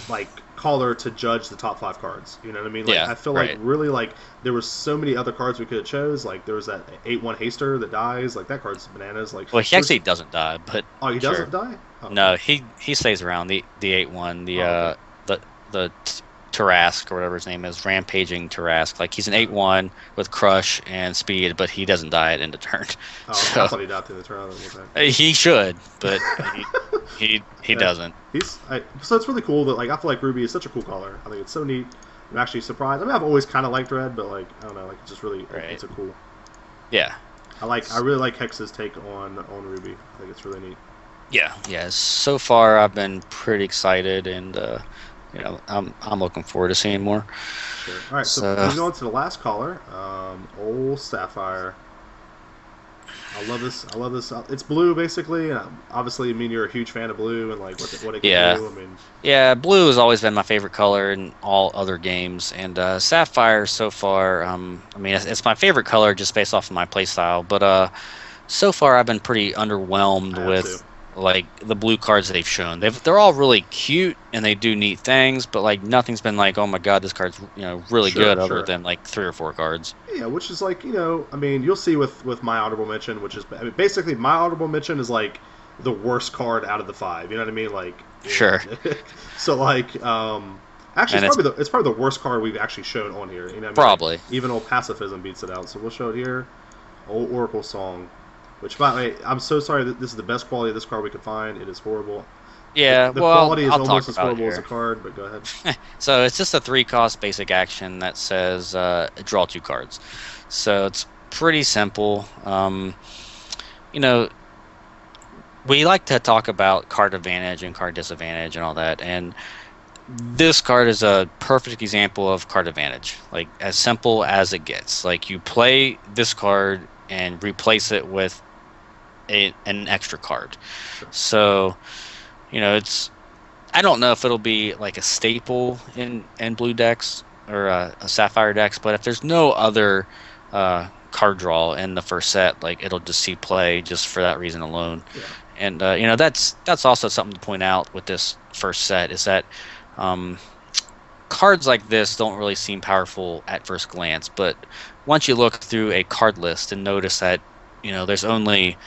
like, caller to judge the top 5 cards. You know what I mean? Like, I feel like really, like, there were so many other cards we could have chose. Like, there was that 8/1 Haster that dies. Like, that card's bananas. Like, well, he actually doesn't die, but he doesn't die. Oh. No, he stays around. The 8/1, the Tarask, or whatever his name is, Rampaging Tarask. Like, he's an 8/1 with Crush and Speed, but he doesn't die at end of turn. Oh, so, I thought he died through the turn. He should, but he doesn't. So it's really cool that, like, I feel like Ruby is such a cool color. I think it's so neat. I'm actually surprised. I mean, I've always kind of liked red, but, like, I don't know, like, it's just really, it's a cool. Yeah. I really like Hex's take on Ruby. I think it's really neat. Yeah. So far, I've been pretty excited, and you know, I'm looking forward to seeing more. Sure. All right, so moving on to the last caller, old Sapphire. I love this. It's blue, basically, and obviously, I mean, you're a huge fan of blue and like what it can do. I mean, yeah, blue has always been my favorite color in all other games, and Sapphire so far. I mean, it's my favorite color just based off of my playstyle, but so far I've been pretty underwhelmed with like the blue cards they've shown. They're all really cute and they do neat things, but like nothing's been like, oh my god, this card's, you know, really good, other than like 3 or 4 cards. Yeah, which is like, you know, I mean, you'll see with my honorable mention, which is, I mean, basically my honorable mention is like the worst card out of the 5. You know what I mean? Like, sure. So like, actually, it's probably the worst card we've actually shown on here. You know what I mean? Probably. Like, even old Pacifism beats it out. So we'll show it here. Old Oracle Song. Which, by the way, I'm so sorry that this is the best quality of this card we could find. It is horrible. Yeah, the quality is almost as horrible as a card, but go ahead. So it's just a 3-cost basic action that says draw 2 cards. So it's pretty simple. You know, we like to talk about card advantage and card disadvantage and all that, and this card is a perfect example of card advantage. Like, as simple as it gets. Like, you play this card and replace it with an extra card. Sure. So, you know, I don't know if it'll be like a staple in blue decks or a Sapphire decks, but if there's no other card draw in the first set, like, it'll just see play just for that reason alone. Yeah. And you know, that's also something to point out with this first set, is that cards like this don't really seem powerful at first glance, but once you look through a card list and notice that, you know, there's only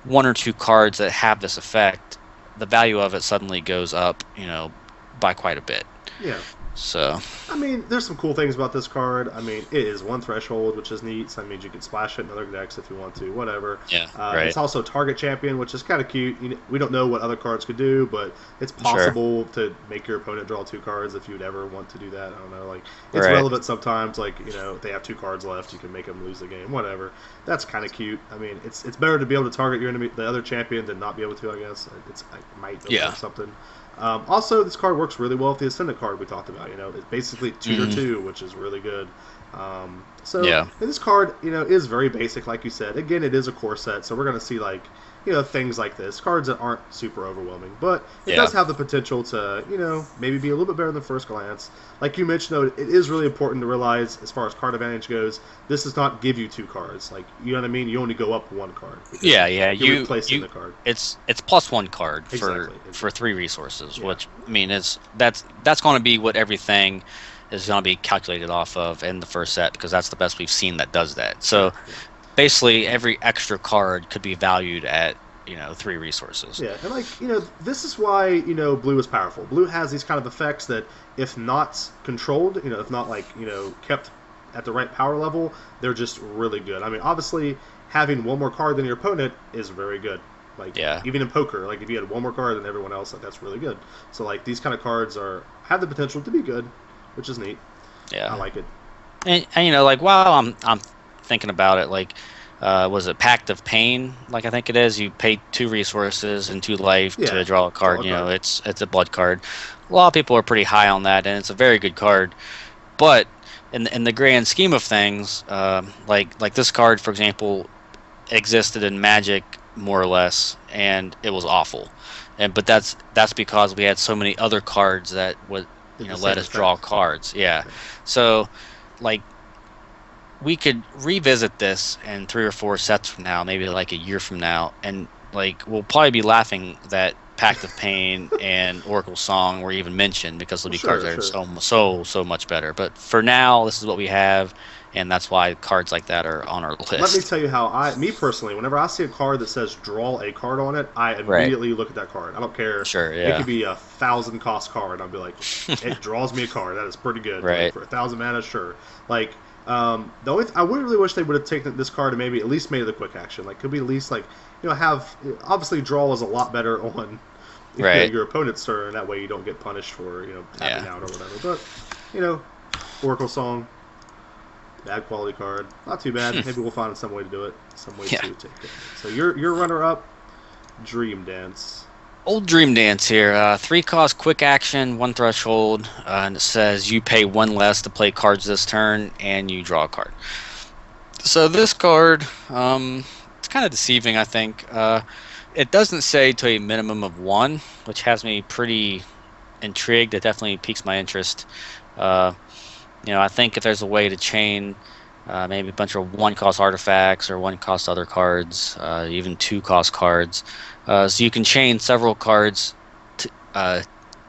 1 or 2 cards that have this effect, the value of it suddenly goes up, you know, by quite a bit. Yeah. So, I mean, there's some cool things about this card. I mean, it is 1 threshold, which is neat. So that means you can splash it in other decks if you want to, whatever. Yeah, It's also target champion, which is kind of cute. You know, we don't know what other cards could do, but it's possible to make your opponent draw 2 cards if you'd ever want to do that. I don't know. Like, it's relevant sometimes. Like, you know, if they have 2 cards left, you can make them lose the game, whatever. That's kind of cute. I mean, it's better to be able to target your enemy, the other champion, than not be able to, I guess. It might be something. Also, this card works really well with the Ascendant card we talked about. You know, it's basically tutor 2, which is really good. And this card, you know, is very basic, like you said. Again, it is a core set, so we're going to see, like, you know, things like this. Cards that aren't super overwhelming, but it does have the potential to, you know, maybe be a little bit better than first glance. Like you mentioned, though, it is really important to realize, as far as card advantage goes, this does not give you 2 cards. Like, you know what I mean? You only go up 1 card. Yeah. You're replacing the card. It's +1 card for 3 resources, which, I mean, that's going to be what everything is going to be calculated off of in the first set, because that's the best we've seen that does that. So basically every extra card could be valued at, you know, 3 resources. Yeah, and, like, you know, this is why, you know, blue is powerful. Blue has these kind of effects that, if not controlled, you know, if not, like, you know, kept at the right power level, they're just really good. I mean, obviously, having 1 more card than your opponent is very good. Like, even in poker, like, if you had 1 more card than everyone else, like, that's really good. So, like, these kind of cards have the potential to be good, which is neat. Yeah, I like it. And you know, like, while I'm thinking about it, like, was it Pact of Pain? Like I think it is. You pay 2 resources and 2 life to draw a card. It's a blood card. A lot of people are pretty high on that, and it's a very good card. But in the grand scheme of things, like this card, for example, existed in Magic more or less, and it was awful. But that's because we had so many other cards that would let us draw cards. Yeah. So like we could revisit this in 3 or 4 sets from now, maybe like a year from now, and like we'll probably be laughing that Pact of Pain and Oracle Song were even mentioned, because they'll be cards that are so much better. But for now, this is what we have, and that's why cards like that are on our list. Let me tell you how me personally, whenever I see a card that says draw a card on it, I immediately look at that card. I don't care. Sure, yeah. It could be a 1,000 cost card. I'll be like, it draws me a card. That is pretty good. Right. Like, for 1,000 mana, sure. Like, the only I would really wish they would have taken this card and maybe at least made it a quick action. Like, could be at least like, have, obviously draw is a lot better on your opponent's turn. That way you don't get punished for tapping out or whatever. But Oracle Song, bad quality card, not too bad. Maybe we'll find some way to do it, some way to take it. So your runner up, Dream Dance. Old Dream Dance here. 3 cost, quick action, 1 threshold, and it says you pay 1 less to play cards this turn, and you draw a card. So this card, it's kind of deceiving, I think. It doesn't say to a minimum of 1, which has me pretty intrigued. It definitely piques my interest. I think if there's a way to chain maybe a bunch of 1-cost artifacts or 1-cost other cards, even 2-cost cards, so you can chain several cards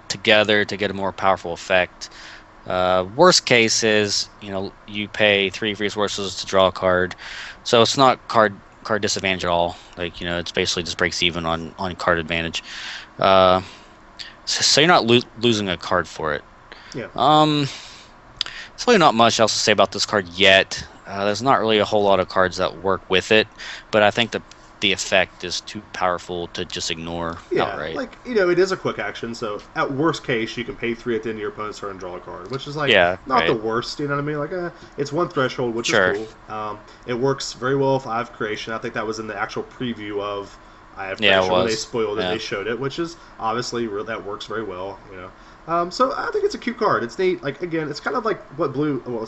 together to get a more powerful effect. Worst case is you pay 3 resources to draw a card, so it's not card disadvantage at all. Like it's basically just breaks even on card advantage. So you're not losing a card for it. Yeah. There's really not much else to say about this card yet. There's not really a whole lot of cards that work with it, but I think the effect is too powerful to just ignore outright. Like, it is a quick action, so at worst case, you can pay 3 at the end of your opponent's turn and draw a card, which is, like, not the worst, you know what I mean? Like, it's 1 threshold, which is cool. It works very well with Eye of Creation. I think that was in the actual preview of Eye of Creation when they spoiled it, they showed it, which is obviously, that works very well, So I think it's a cute card. It's neat. Like, again, it's kind of like what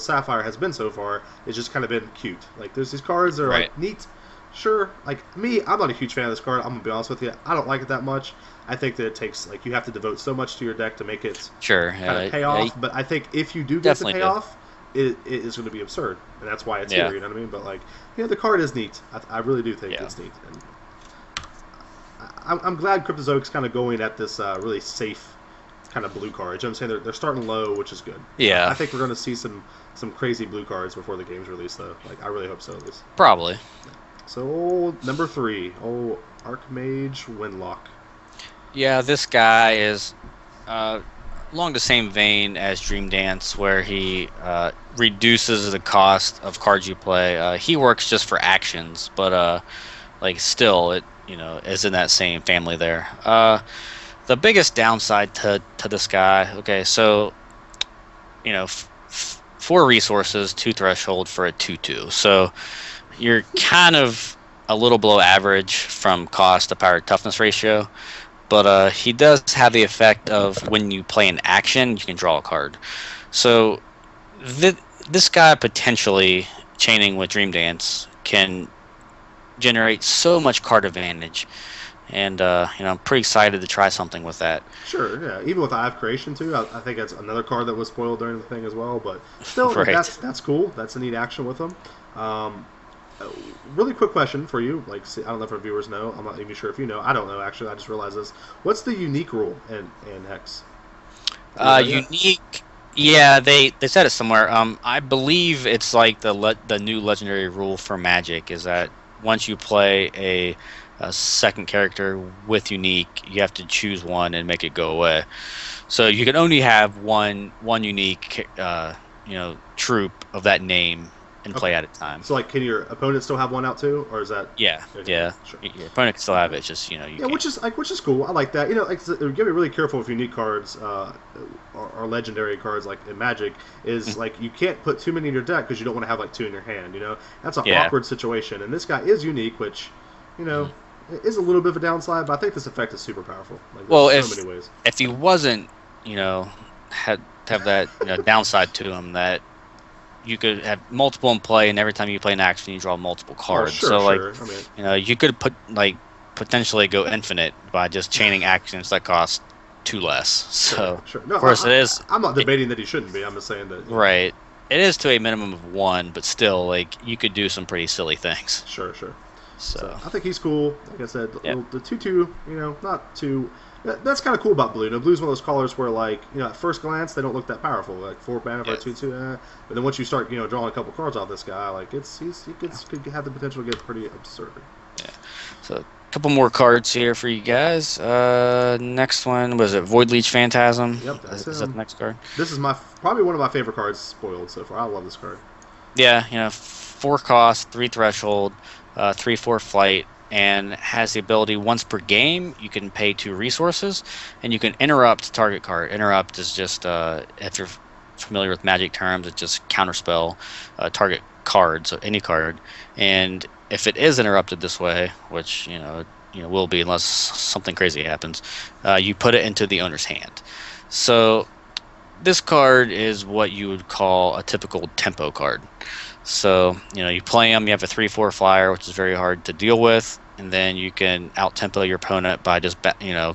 Sapphire has been so far. It's just kind of been cute. Like, there's these cards that are like neat. Sure. Like me, I'm not a huge fan of this card. I'm gonna be honest with you. I don't like it that much. I think that it takes you have to devote so much to your deck to make it kind of pay off. But I think if you do get the payoff, it is going to be absurd, and that's why it's here. You know what I mean? But the card is neat. I really do think it's neat. And I'm glad Cryptozoic's kind of going at this really safe kind of blue cards. You know what I'm saying? They're starting low, which is good. Yeah. I think we're going to see some crazy blue cards before the game's released, though. Like, I really hope so, at least. Probably. So, number 3, Archmage Warlock. Yeah, this guy is along the same vein as Dream Dance, where he reduces the cost of cards you play. He works just for actions, but still, it is in that same family there. The biggest downside to this guy, okay, so 4 resources, 2 threshold for a 2/2. So you're kind of a little below average from cost to power toughness ratio, but he does have the effect of when you play an action, you can draw a card. So this guy potentially chaining with Dream Dance can generate so much card advantage, and I'm pretty excited to try something with that. Sure, yeah. Even with Eye of Creation too, I think that's another card that was spoiled during the thing as well. But still, that's cool. That's a neat action with them. Really quick question for you. Like, I don't know if our viewers know. I'm not even sure if you know. I don't know, actually. I just realized this. What's the unique rule in Hex? Unique. Yeah, they said it somewhere. I believe it's like the new legendary rule for Magic is that once you play a second character with unique, you have to choose one and make it go away. So you can only have one unique, troop of that name and play at a time. So like, can your opponent still have one out too, or is that? Yeah, okay, yeah. Sure. Your opponent can still have it. It's just you can't. which is cool. I like that. Like you gotta be really careful with unique cards or legendary cards like in Magic. Is like you can't put too many in your deck because you don't want to have like 2 in your hand. That's an awkward situation. And this guy is unique, which is a little bit of a downside. But I think this effect is super powerful. Like, so many ways. If he wasn't, have that downside to him that you could have multiple in play, and every time you play an action, you draw multiple cards. You could potentially go infinite by just chaining actions that cost 2 less. So, No, of course, it is. I'm not debating that he shouldn't be. I'm just saying that. Right. It is to a minimum of 1, but still, you could do some pretty silly things. Sure. So I think he's cool. Like I said, the 2/2, not too. That's kind of cool about blue. Blue's one of those colors where, at first glance, they don't look that powerful. Like 4 mana for a 2/2, but then once you start, drawing a couple cards off this guy, he could have the potential to get pretty absurd. Yeah. So a couple more cards here for you guys. Next one was it Void Leechphantasm. Yep, that's is that the next card? This is probably one of my favorite cards spoiled so far. I love this card. Yeah, 4 cost, 3 threshold, 3/4 flight. And has the ability once per game you can pay 2 resources, and you can interrupt target card. Interrupt is just if you're familiar with Magic terms, it's just counterspell target card, so any card. And if it is interrupted this way, which will be unless something crazy happens, you put it into the owner's hand. So this card is what you would call a typical tempo card. So, you play them, you have a 3/4 flyer, which is very hard to deal with, and then you can out-tempo your opponent by just,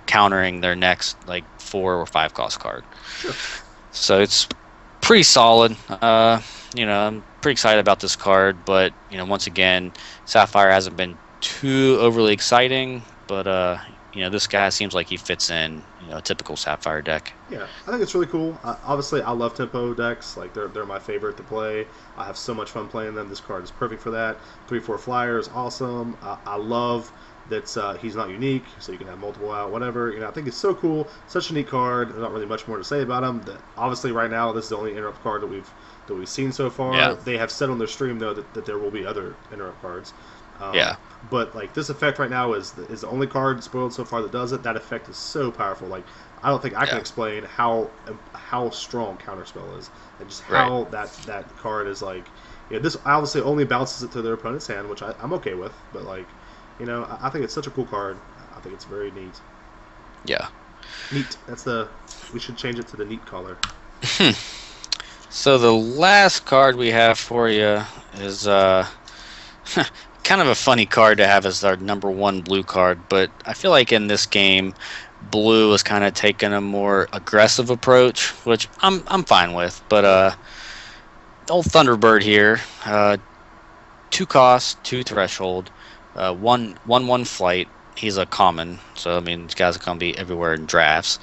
countering their next, 4 or 5 cost card. Sure. So it's pretty solid. I'm pretty excited about this card, but, once again, Sapphire hasn't been too overly exciting, but, this guy seems like he fits in, a typical Sapphire deck. Yeah, I think it's really cool. Obviously, I love tempo decks. They're my favorite to play. I have so much fun playing them. This card is perfect for that. 3/4 flyer is awesome. I love that he's not unique, so you can have multiple out, whatever. I think it's so cool. Such a neat card. There's not really much more to say about him. Obviously, right now, this is the only interrupt card that we've seen so far. Yeah. They have said on their stream though that there will be other interrupt cards. But this effect right now is the only card spoiled so far that does it. That effect is so powerful. I don't think I can explain how strong Counterspell is, and just how that card is this obviously only bounces it to their opponent's hand, which I'm okay with. But I think it's such a cool card. I think it's very neat. Yeah. Neat. We should change it to the neat color. So the last card we have for you is kind of a funny card to have as our number 1 blue card, but I feel like in this game, blue is kind of taking a more aggressive approach, which I'm fine with. But old Thunderbird here, 2 cost, 2 threshold, 1/1 flight. He's a common, so these guys are gonna be everywhere in drafts.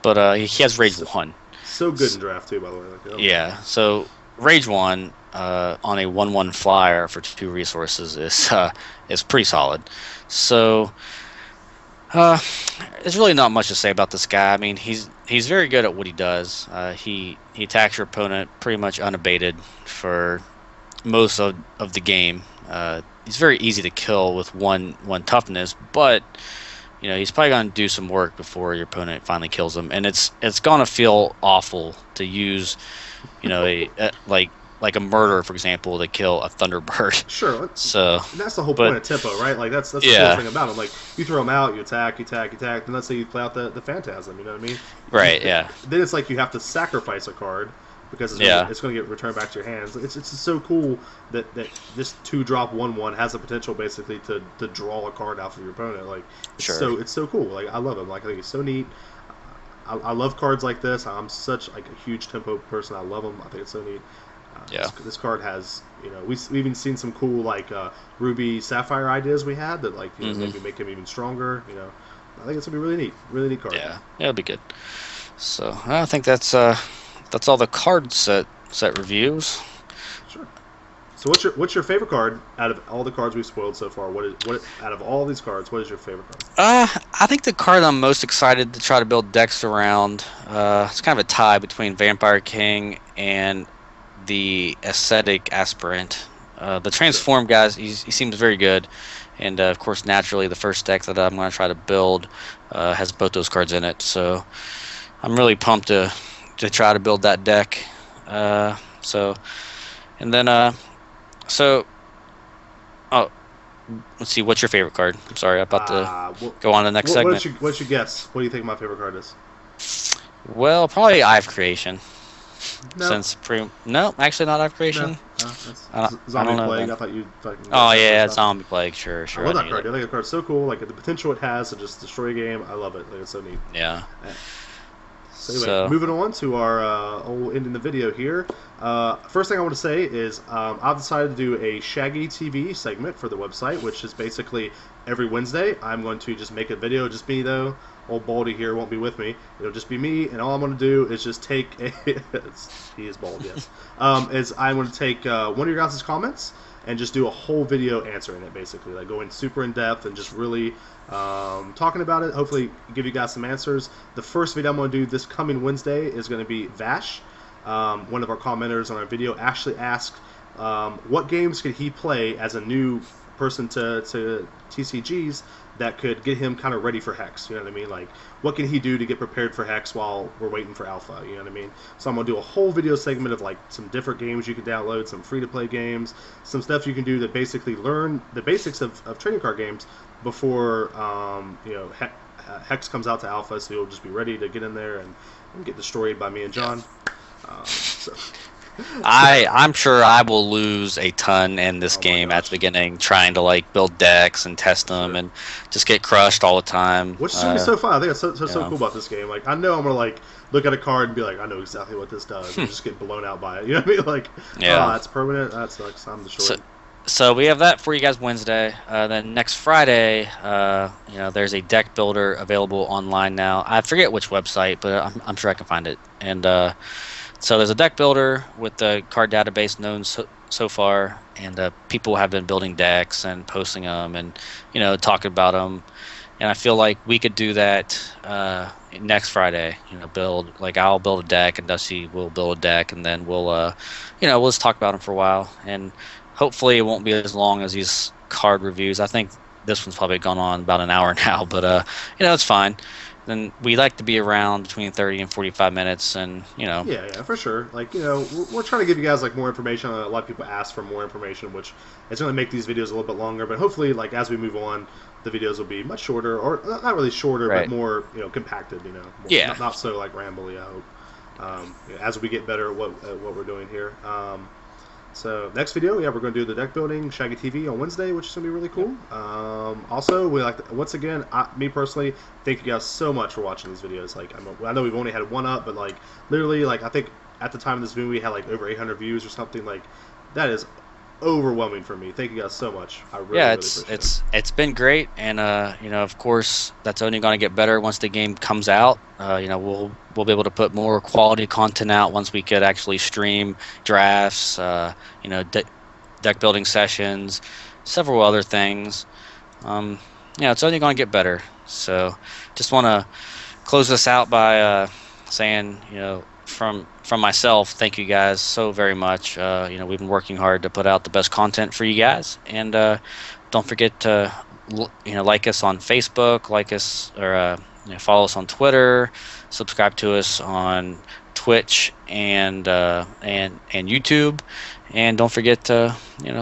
But he has Rage 1. So good in draft too, by the way. Yeah, so Rage 1 on a 1/1 flyer for 2 resources is pretty solid. So there's really not much to say about this guy. He's very good at what he does. He attacks your opponent pretty much unabated for most of the game. He's very easy to kill with one toughness, but he's probably going to do some work before your opponent finally kills him, and it's going to feel awful to use, like a murder, for example, to kill a Thunderbird. Sure. So that's the whole point of tempo, right? That's the cool thing about him. You throw him out, you attack, and let's say you play out the Phantasm. You know what I mean? Right. Yeah. Then it's you have to sacrifice a card because it's going to get returned back to your hands. It's so cool that this 2-drop 1/1 has the potential basically to draw a card out of your opponent. It's so cool. I love him. I think he's so neat. I love cards like this. I'm such a huge tempo person. I love them. I think it's so neat. This card has, we've even seen some cool Ruby Sapphire ideas we had that maybe make him even stronger. I think it's gonna be really neat card. Yeah, it'll be good. So I think that's all the card set reviews. Sure. So what's your favorite card out of all the cards we've spoiled so far? What out of all these cards, what is your favorite card? I think the card I'm most excited to try to build decks around. It's kind of a tie between Vampire King and the Ascetic Aspirant. The transform guys, he seems very good, and of course, naturally, the first deck that I'm going to try to build has both those cards in it. So I'm really pumped to try to build that deck. So, and then so oh, let's see, what's your favorite card? I'm sorry, I'm about to go on to the next segment. What's your guess? What do you think my favorite card is? Well, probably Eye of Creation. No. No, actually not Eye of Creation. No, Zombie Plague. I thought you. Oh yeah, Zombie Plague. Sure. I love that card. I think the card's so cool. Like the potential it has to just destroy a game. I love it. Like, it's so neat. Yeah. So anyway, moving on to our old ending the video here. First thing I want to say is I've decided to do a Shaggy TV segment for the website, which is basically every Wednesday. I'm going to just make a video, just me though. Old Baldy here won't be with me. It'll just be me, and all I'm going to do is just take a... he is bald, yes. Is I'm going to take one of your guys' comments and just do a whole video answering it, basically. Like going super in depth and just really talking about it. Hopefully give you guys some answers. The first video I'm going to do this coming Wednesday is going to be Vash. One of our commenters on our video actually asked what games could he play as a new person to TCGs that could get him kind of ready for Hex. You know what I mean? Like, what can he do to get prepared for Hex while we're waiting for Alpha? You know what I mean? So I'm going to do a whole video segment of, like, some different games you can download, some free-to-play games, some stuff you can do to basically learn the basics of trading card games before, you know, Hex comes out to Alpha, so you'll just be ready to get in there and get destroyed by me and John. So... I'm sure I will lose a ton in this game at the beginning, trying to like build decks and test them and just get crushed all the time. Which is gonna be so fun. I think that's so cool about this game. Like, I know I'm gonna like look at a card and be like, I know exactly what this does, and just get blown out by it. You know what I mean? Like, oh, that's permanent. That sucks. I'm destroyed. So we have that for you guys Wednesday. Then next Friday, you know, there's a deck builder available online now. I forget which website, but I'm sure I can find it. And so there's a deck builder with the card database known so far, and people have been building decks and posting them and, you know, talking about them. And I feel like we could do that next Friday. You know, I'll build a deck and Dusty will build a deck, and then we'll, you know, we'll just talk about them for a while. And hopefully it won't be as long as these card reviews. I think this one's probably gone on about an hour now, but you know, it's fine. Then we like to be around between 30 and 45 minutes, and you know. Yeah, for sure. Like, you know, we're trying to give you guys like more information. A lot of people ask for more information, which is going to make these videos a little bit longer. But hopefully, like as we move on, the videos will be much shorter, or not really shorter, but more, you know, compacted. You know, more, not so like rambly. I hope as we get better at what we're doing here. So next video, we're going to do the deck building Shaggy TV on Wednesday, which is going to be really cool. Also, we like to, once again, me personally, thank you guys so much for watching these videos. Like, I know we've only had one up, but like literally, like I think at the time of this video we had like over 800 views or something. Like, that is overwhelming for me. Thank you guys so much. I really, really appreciate it. It's been great, and you know, of course, that's only going to get better once the game comes out. You know, we'll be able to put more quality content out once we could actually stream drafts. You know, deck building sessions, several other things. Yeah, it's only going to get better. So, just want to close this out by saying, you know, from myself, thank you guys so very much. You know, we've been working hard to put out the best content for you guys, and don't forget to like us on Facebook, like us or follow us on Twitter, subscribe to us on Twitch and YouTube, and don't forget to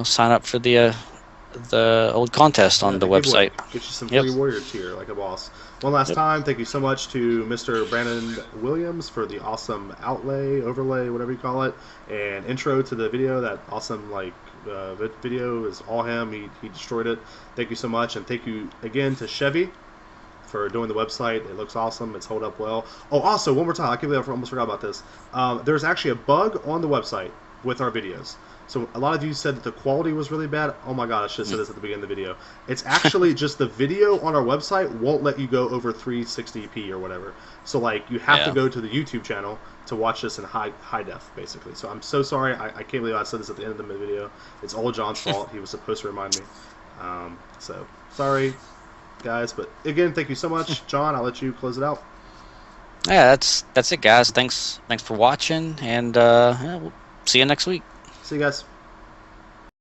sign up for the old contest on the website. Get you some free warrior tier like a boss. One last time, thank you so much to Mr. Brandon Williams for the awesome overlay, whatever you call it, and intro to the video. That awesome video is all him. He destroyed it. Thank you so much, and thank you again to Chevy for doing the website. It looks awesome. It's held up well. Oh, also one more time, I can't believe I almost forgot about this. There's actually a bug on the website with our videos. So a lot of you said that the quality was really bad. Oh my god, I should have said this at the beginning of the video. It's actually just the video on our website won't let you go over 360p or whatever. So like you have to go to the YouTube channel to watch this in high def, basically. So I'm so sorry. I can't believe I said this at the end of the video. It's all John's fault. He was supposed to remind me. So sorry, guys. But again, thank you so much, John. I'll let you close it out. Yeah, that's it, guys. Thanks for watching, and we'll see you next week. See you guys.